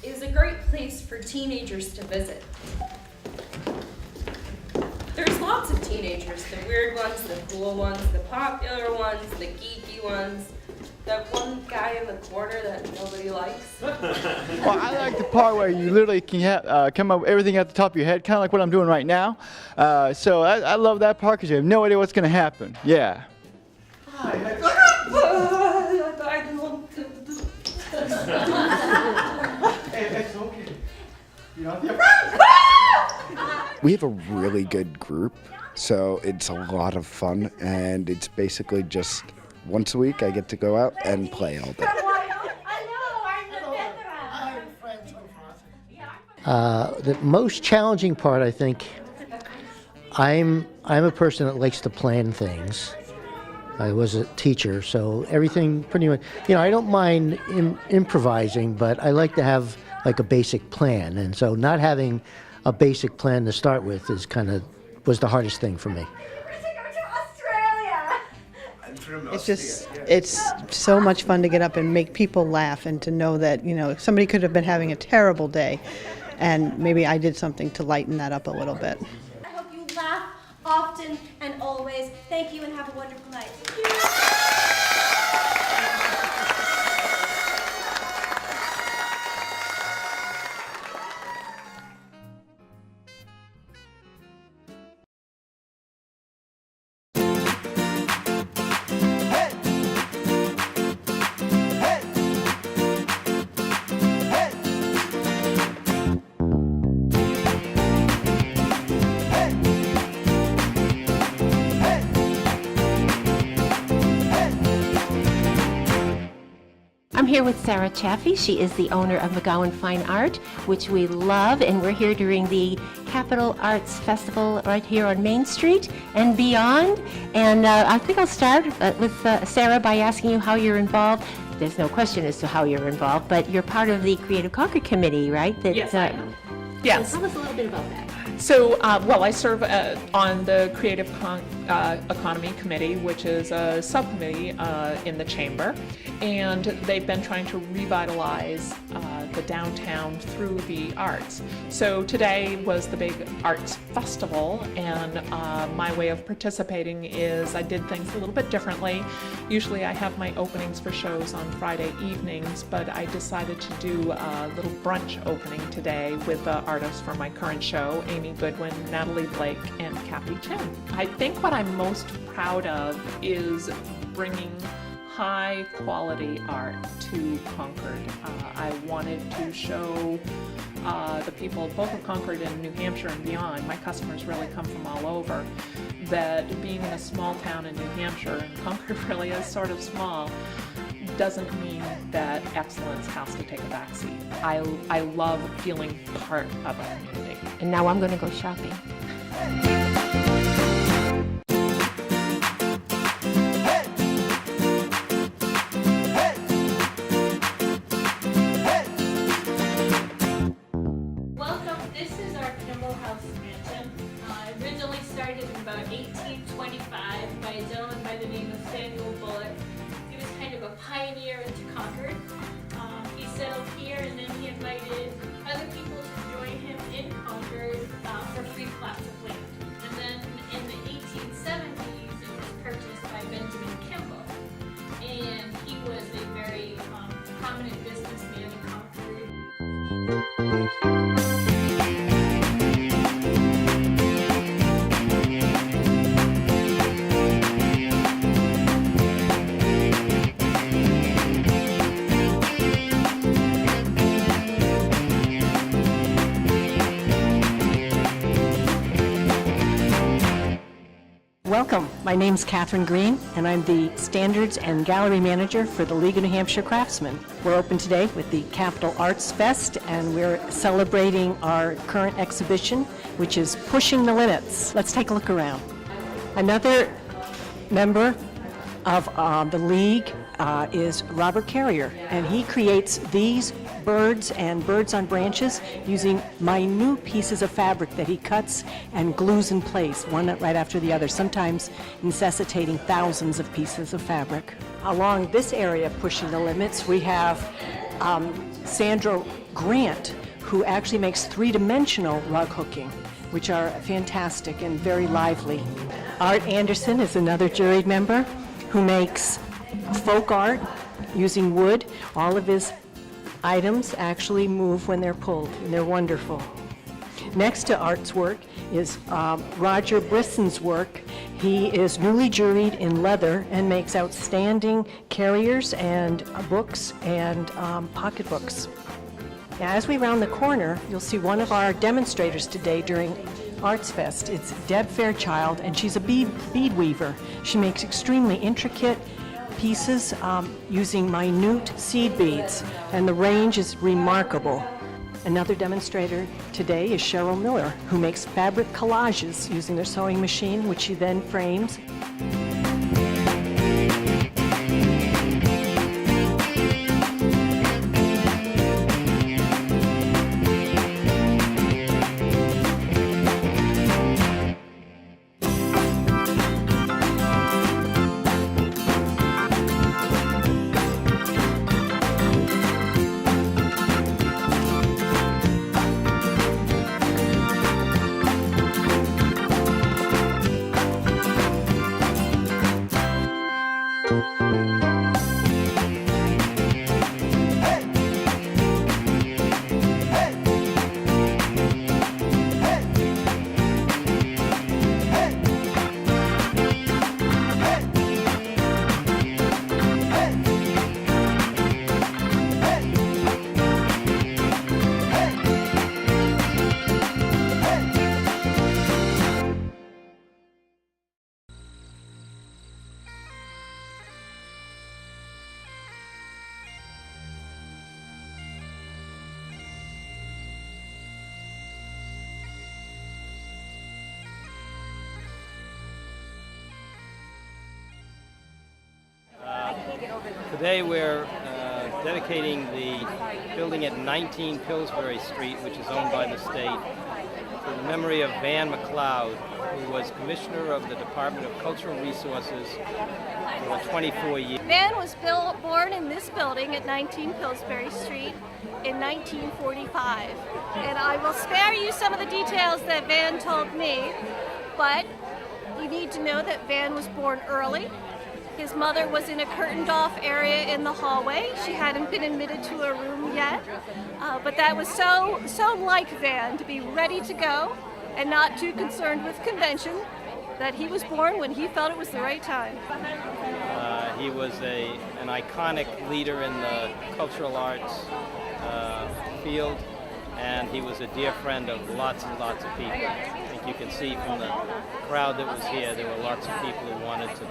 Is a great place for teenagers to visit. There's lots of teenagers, the weird ones, the cool ones, the popular ones, the geeky ones, that one guy in the corner that nobody likes. Well, I like the part where you literally can come up with everything at the top of your head, kind of like what I'm doing right now. So I love that part because you have no idea what's going to happen. Yeah. We have a really good group, so it's a lot of fun, and it's basically just once a week I get to go out and play all day. The most challenging part, I think, I'm a person that likes to plan things. I was a teacher, so everything pretty much, I don't mind improvising, but I like to have like a basic plan, and so not having a basic plan to start with was the hardest thing for me. It's so much fun to get up and make people laugh, and to know that, somebody could have been having a terrible day, and maybe I did something to lighten that up a little bit. I hope you laugh often and always. Thank you and have a wonderful night. I'm here with Sarah Chaffee. She is the owner of McGowan Fine Art, which we love, and we're here during the Capital Arts Festival right here on Main Street and beyond. And I think I'll start with Sarah by asking you how you're involved. There's no question as to how you're involved, but you're part of the Creative Concord Committee, right? Yes, I am. Yes. So tell us a little bit about that. So, I serve on the Creative Economy Committee, which is a subcommittee in the Chamber, and they've been trying to revitalize the downtown through the arts. So today was the big arts festival, and my way of participating is I did things a little bit differently. Usually I have my openings for shows on Friday evenings, but I decided to do a little brunch opening today with the artists from my current show, Amy Goodwin, Natalie Blake, and Kathy Chin. I think what I'm most proud of is bringing high quality art to Concord. I wanted to show the people both of Concord and New Hampshire and beyond, my customers really come from all over, that being in a small town in New Hampshire, and Concord really is sort of small, doesn't mean that excellence has to take a backseat. I love feeling part of a community. And now I'm going to go shopping. Welcome. This is our Kimball House mansion. Originally started in about 1825 by a gentleman by the name of Samuel Bullock. He was kind of a pioneer into Concord. He settled here and then he invited other people to join him in Concord for free plots of land. And then in the 1870s it was purchased by Benjamin Kimball. And he was a very prominent businessman in Concord. Welcome. My name's Catherine Green, and I'm the Standards and Gallery Manager for the League of New Hampshire Craftsmen. We're open today with the Capital Arts Fest, and we're celebrating our current exhibition, which is Pushing the Limits. Let's take a look around. Another member of the League is Robert Carrier, and he creates these birds and birds on branches using minute pieces of fabric that he cuts and glues in place, one right after the other, sometimes necessitating thousands of pieces of fabric. Along this area, Pushing the Limits, we have Sandra Grant, who actually makes three-dimensional rug hooking, which are fantastic and very lively. Art Anderson is another juried member who makes folk art using wood. All of his items actually move when they're pulled, and they're wonderful. Next to Art's work is Roger Brisson's work. He is newly juried in leather and makes outstanding carriers and books and pocketbooks. Now, as we round the corner, you'll see one of our demonstrators today during Arts Fest. It's Deb Fairchild, and she's a bead weaver. She makes extremely intricate pieces using minute seed beads, and the range is remarkable. Another demonstrator today is Cheryl Miller, who makes fabric collages using their sewing machine, which she then frames. Today we're dedicating the building at 19 Pillsbury Street, which is owned by the state, to the memory of Van McLeod, who was Commissioner of the Department of Cultural Resources for 24 years. Van was born in this building at 19 Pillsbury Street in 1945. And I will spare you some of the details that Van told me, but you need to know that Van was born early. His mother was in a curtained-off area in the hallway. She hadn't been admitted to a room yet, but that was so like Van to be ready to go and not too concerned with convention. that he was born when he felt it was the right time. He was an iconic leader in the cultural arts field, and he was a dear friend of lots and lots of people. I think you can see from the crowd that was here, there were lots of people who wanted to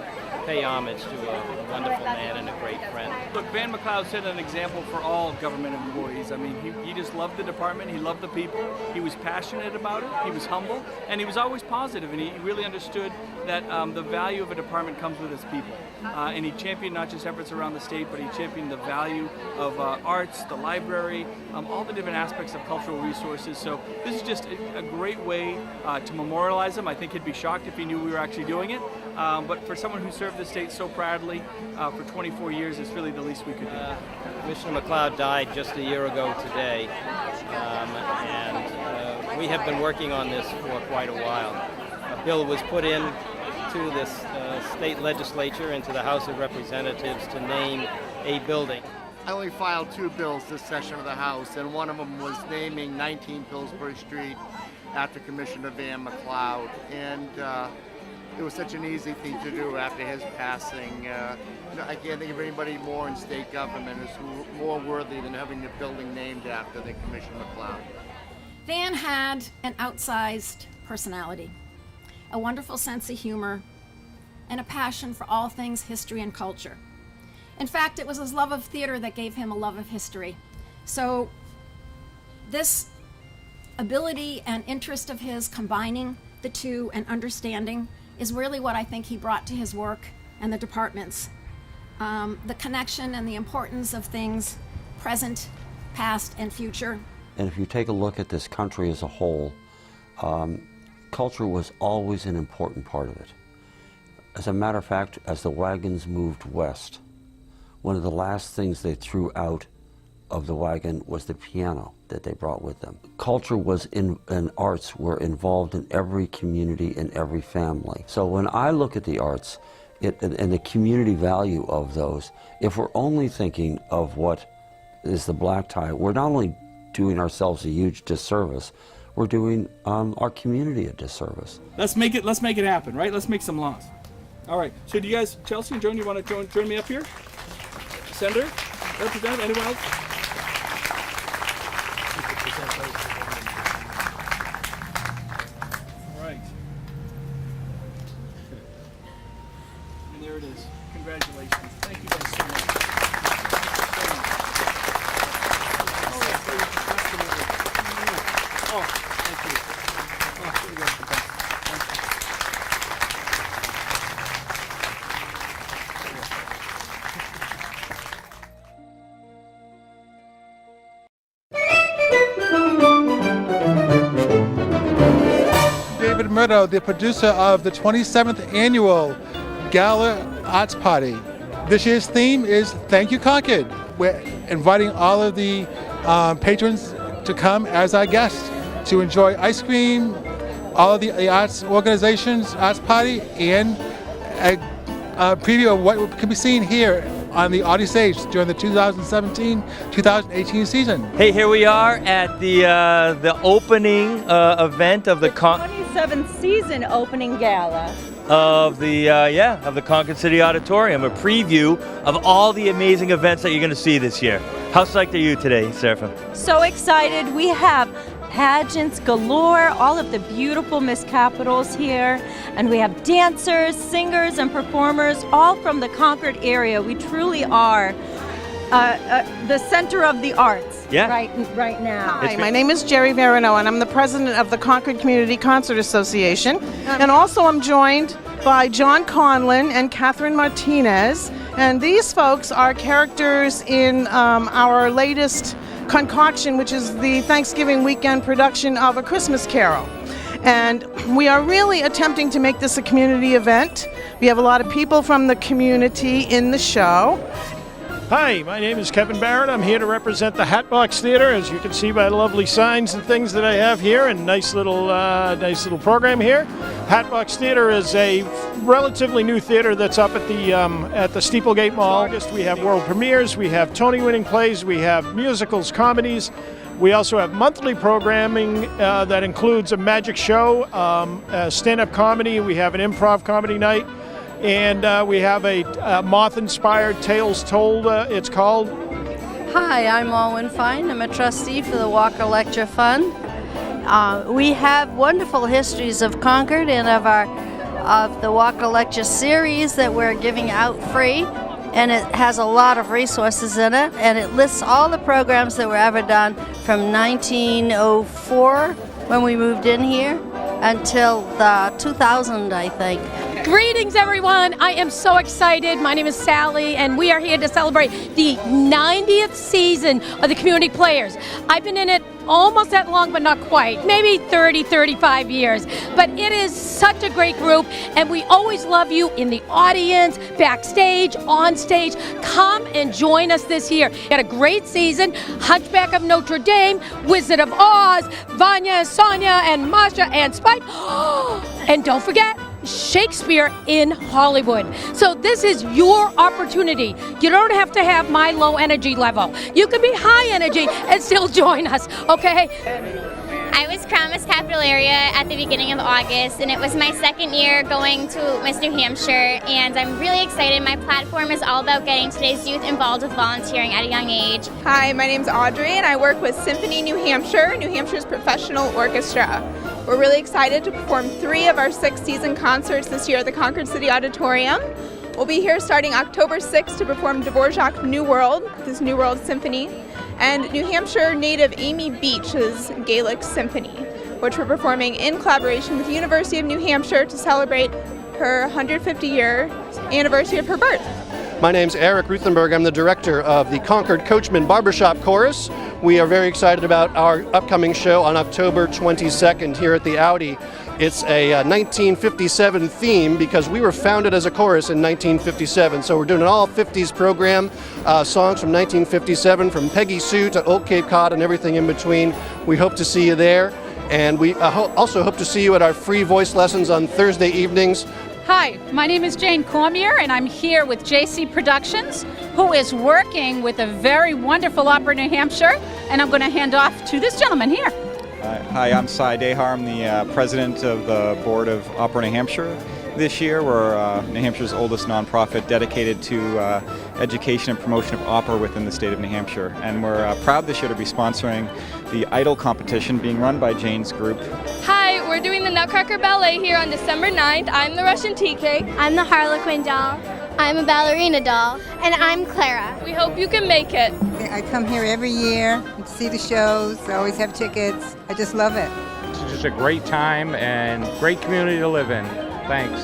pay homage to a wonderful man and a great friend. Look, Van McLeod set an example for all government employees. I mean, he just loved the department, he loved the people, he was passionate about it, he was humble, and he was always positive, and he really understood that the value of a department comes with its people. And he championed not just efforts around the state, but he championed the value of arts, the library, all the different aspects of cultural resources. So this is just a great way to memorialize him. I think he'd be shocked if he knew we were actually doing it. But for someone who served the state so proudly for 24 years, it's really the least we could do. Commissioner McLeod died just a year ago today, and we have been working on this for quite a while. A bill was put in to this state legislature and to the House of Representatives to name a building. I only filed 2 bills this session of the House, and one of them was naming 19 Pillsbury Street after Commissioner Van McLeod. And it was such an easy thing to do after his passing. I can't think of anybody more in state government who's more worthy than having the building named after than Commissioner McLeod. Van had an outsized personality, a wonderful sense of humor, and a passion for all things history and culture. In fact, it was his love of theater that gave him a love of history. So this ability and interest of his, combining the two and understanding, is really what I think he brought to his work and the departments. The connection and the importance of things present, past, and future. And if you take a look at this country as a whole, culture was always an important part of it. As a matter of fact, as the wagons moved west, one of the last things they threw out of the wagon was the piano that they brought with them. Culture was and arts were involved in every community and every family. So when I look at the arts and the community value of those, if we're only thinking of what is the black tie, we're not only doing ourselves a huge disservice, we're doing our community a disservice. Let's make it happen, right? Let's make some laws. All right, so do you guys, Chelsea and Joan, you want to join me up here? Senator, Representative, anyone else? All right. And there it is. Congratulations. Thank you guys so much. Oh, thank you. Oh, here we go. Murdo, the producer of the 27th annual Gala Arts Party. This year's theme is Thank You Concord. We're inviting all of the patrons to come as our guests to enjoy ice cream, all of the arts organizations, arts party, and a preview of what can be seen here on the Audi stage during the 2017-2018 season. Hey, here we are at the opening event of the 27th season opening gala of the Concord City Auditorium, a preview of all the amazing events that you're going to see this year. How psyched are you today, Seraphim? So excited. We have pageants galore, all of the beautiful Miss Capitals here, and we have dancers, singers, and performers all from the Concord area. We truly are the center of the arts right now. Hi, my name is Jerry Verino, and I'm the president of the Concord Community Concert Association. And also I'm joined by John Conlon and Catherine Martinez. And these folks are characters in our latest concoction, which is the Thanksgiving weekend production of A Christmas Carol. And we are really attempting to make this a community event. We have a lot of people from the community in the show. Hi, my name is Kevin Barrett. I'm here to represent the Hatbox Theater, as you can see by the lovely signs and things that I have here, and nice little program here. Hatbox Theater is a relatively new theater that's up at the Steeplegate Mall. In August, we have world premieres, we have Tony-winning plays, we have musicals, comedies. We also have monthly programming that includes a magic show, a stand-up comedy. We have an improv comedy night. And we have a moth-inspired Tales Told, it's called. Hi, I'm Alwyn Fine. I'm a trustee for the Walker Lecture Fund. We have wonderful histories of Concord and of the Walker Lecture series that we're giving out free. And it has a lot of resources in it, and it lists all the programs that were ever done from 1904 when we moved in here until 2000, I think. Greetings, everyone. I am so excited. My name is Sally, and we are here to celebrate the 90th season of the Community Players. I've been in it almost that long, but not quite, maybe 30, 35 years. But it is such a great group, and we always love you in the audience, backstage, on stage. Come and join us this year. We had a great season. Hunchback of Notre Dame, Wizard of Oz, Vanya, Sonia, and Masha, and Spike. And don't forget, Shakespeare in Hollywood. So this is your opportunity. You don't have to have my low energy level. You can be high energy and still join us, okay? I was crowned Miss Capital Area at the beginning of August, and it was my second year going to Miss New Hampshire, and I'm really excited. My platform is all about getting today's youth involved with volunteering at a young age. Hi, my name's Audrey, and I work with Symphony New Hampshire, New Hampshire's professional orchestra. We're really excited to perform 3 of our 6 season concerts this year at the Concord City Auditorium. We'll be here starting October 6th to perform Dvorak's New World, this New World Symphony, and New Hampshire native Amy Beach's Gaelic Symphony, which we're performing in collaboration with the University of New Hampshire to celebrate her 150-year anniversary of her birth. My name's Eric Ruthenberg. I'm the director of the Concord Coachman Barbershop Chorus. We are very excited about our upcoming show on October 22nd here at the Audi. It's a 1957 theme because we were founded as a chorus in 1957. So we're doing an all 50s program, songs from 1957, from Peggy Sue to Old Cape Cod and everything in between. We hope to see you there. And we also hope to see you at our free voice lessons on Thursday evenings. Hi, my name is Jane Cormier, and I'm here with JC Productions, who is working with a very wonderful opera in New Hampshire, and I'm going to hand off to this gentleman here. Hi, I'm Cy Dehar. I'm the president of the board of Opera New Hampshire. This year, we're New Hampshire's oldest nonprofit dedicated to education and promotion of opera within the state of New Hampshire. And we're proud this year to be sponsoring the Idol competition being run by Jane's group. Hi, we're doing the Nutcracker Ballet here on December 9th. I'm the Russian tea cake. I'm the Harlequin doll. I'm a ballerina doll. And I'm Clara. We hope you can make it. I come here every year to see the shows. I always have tickets. I just love it. It's just a great time and great community to live in. Thanks.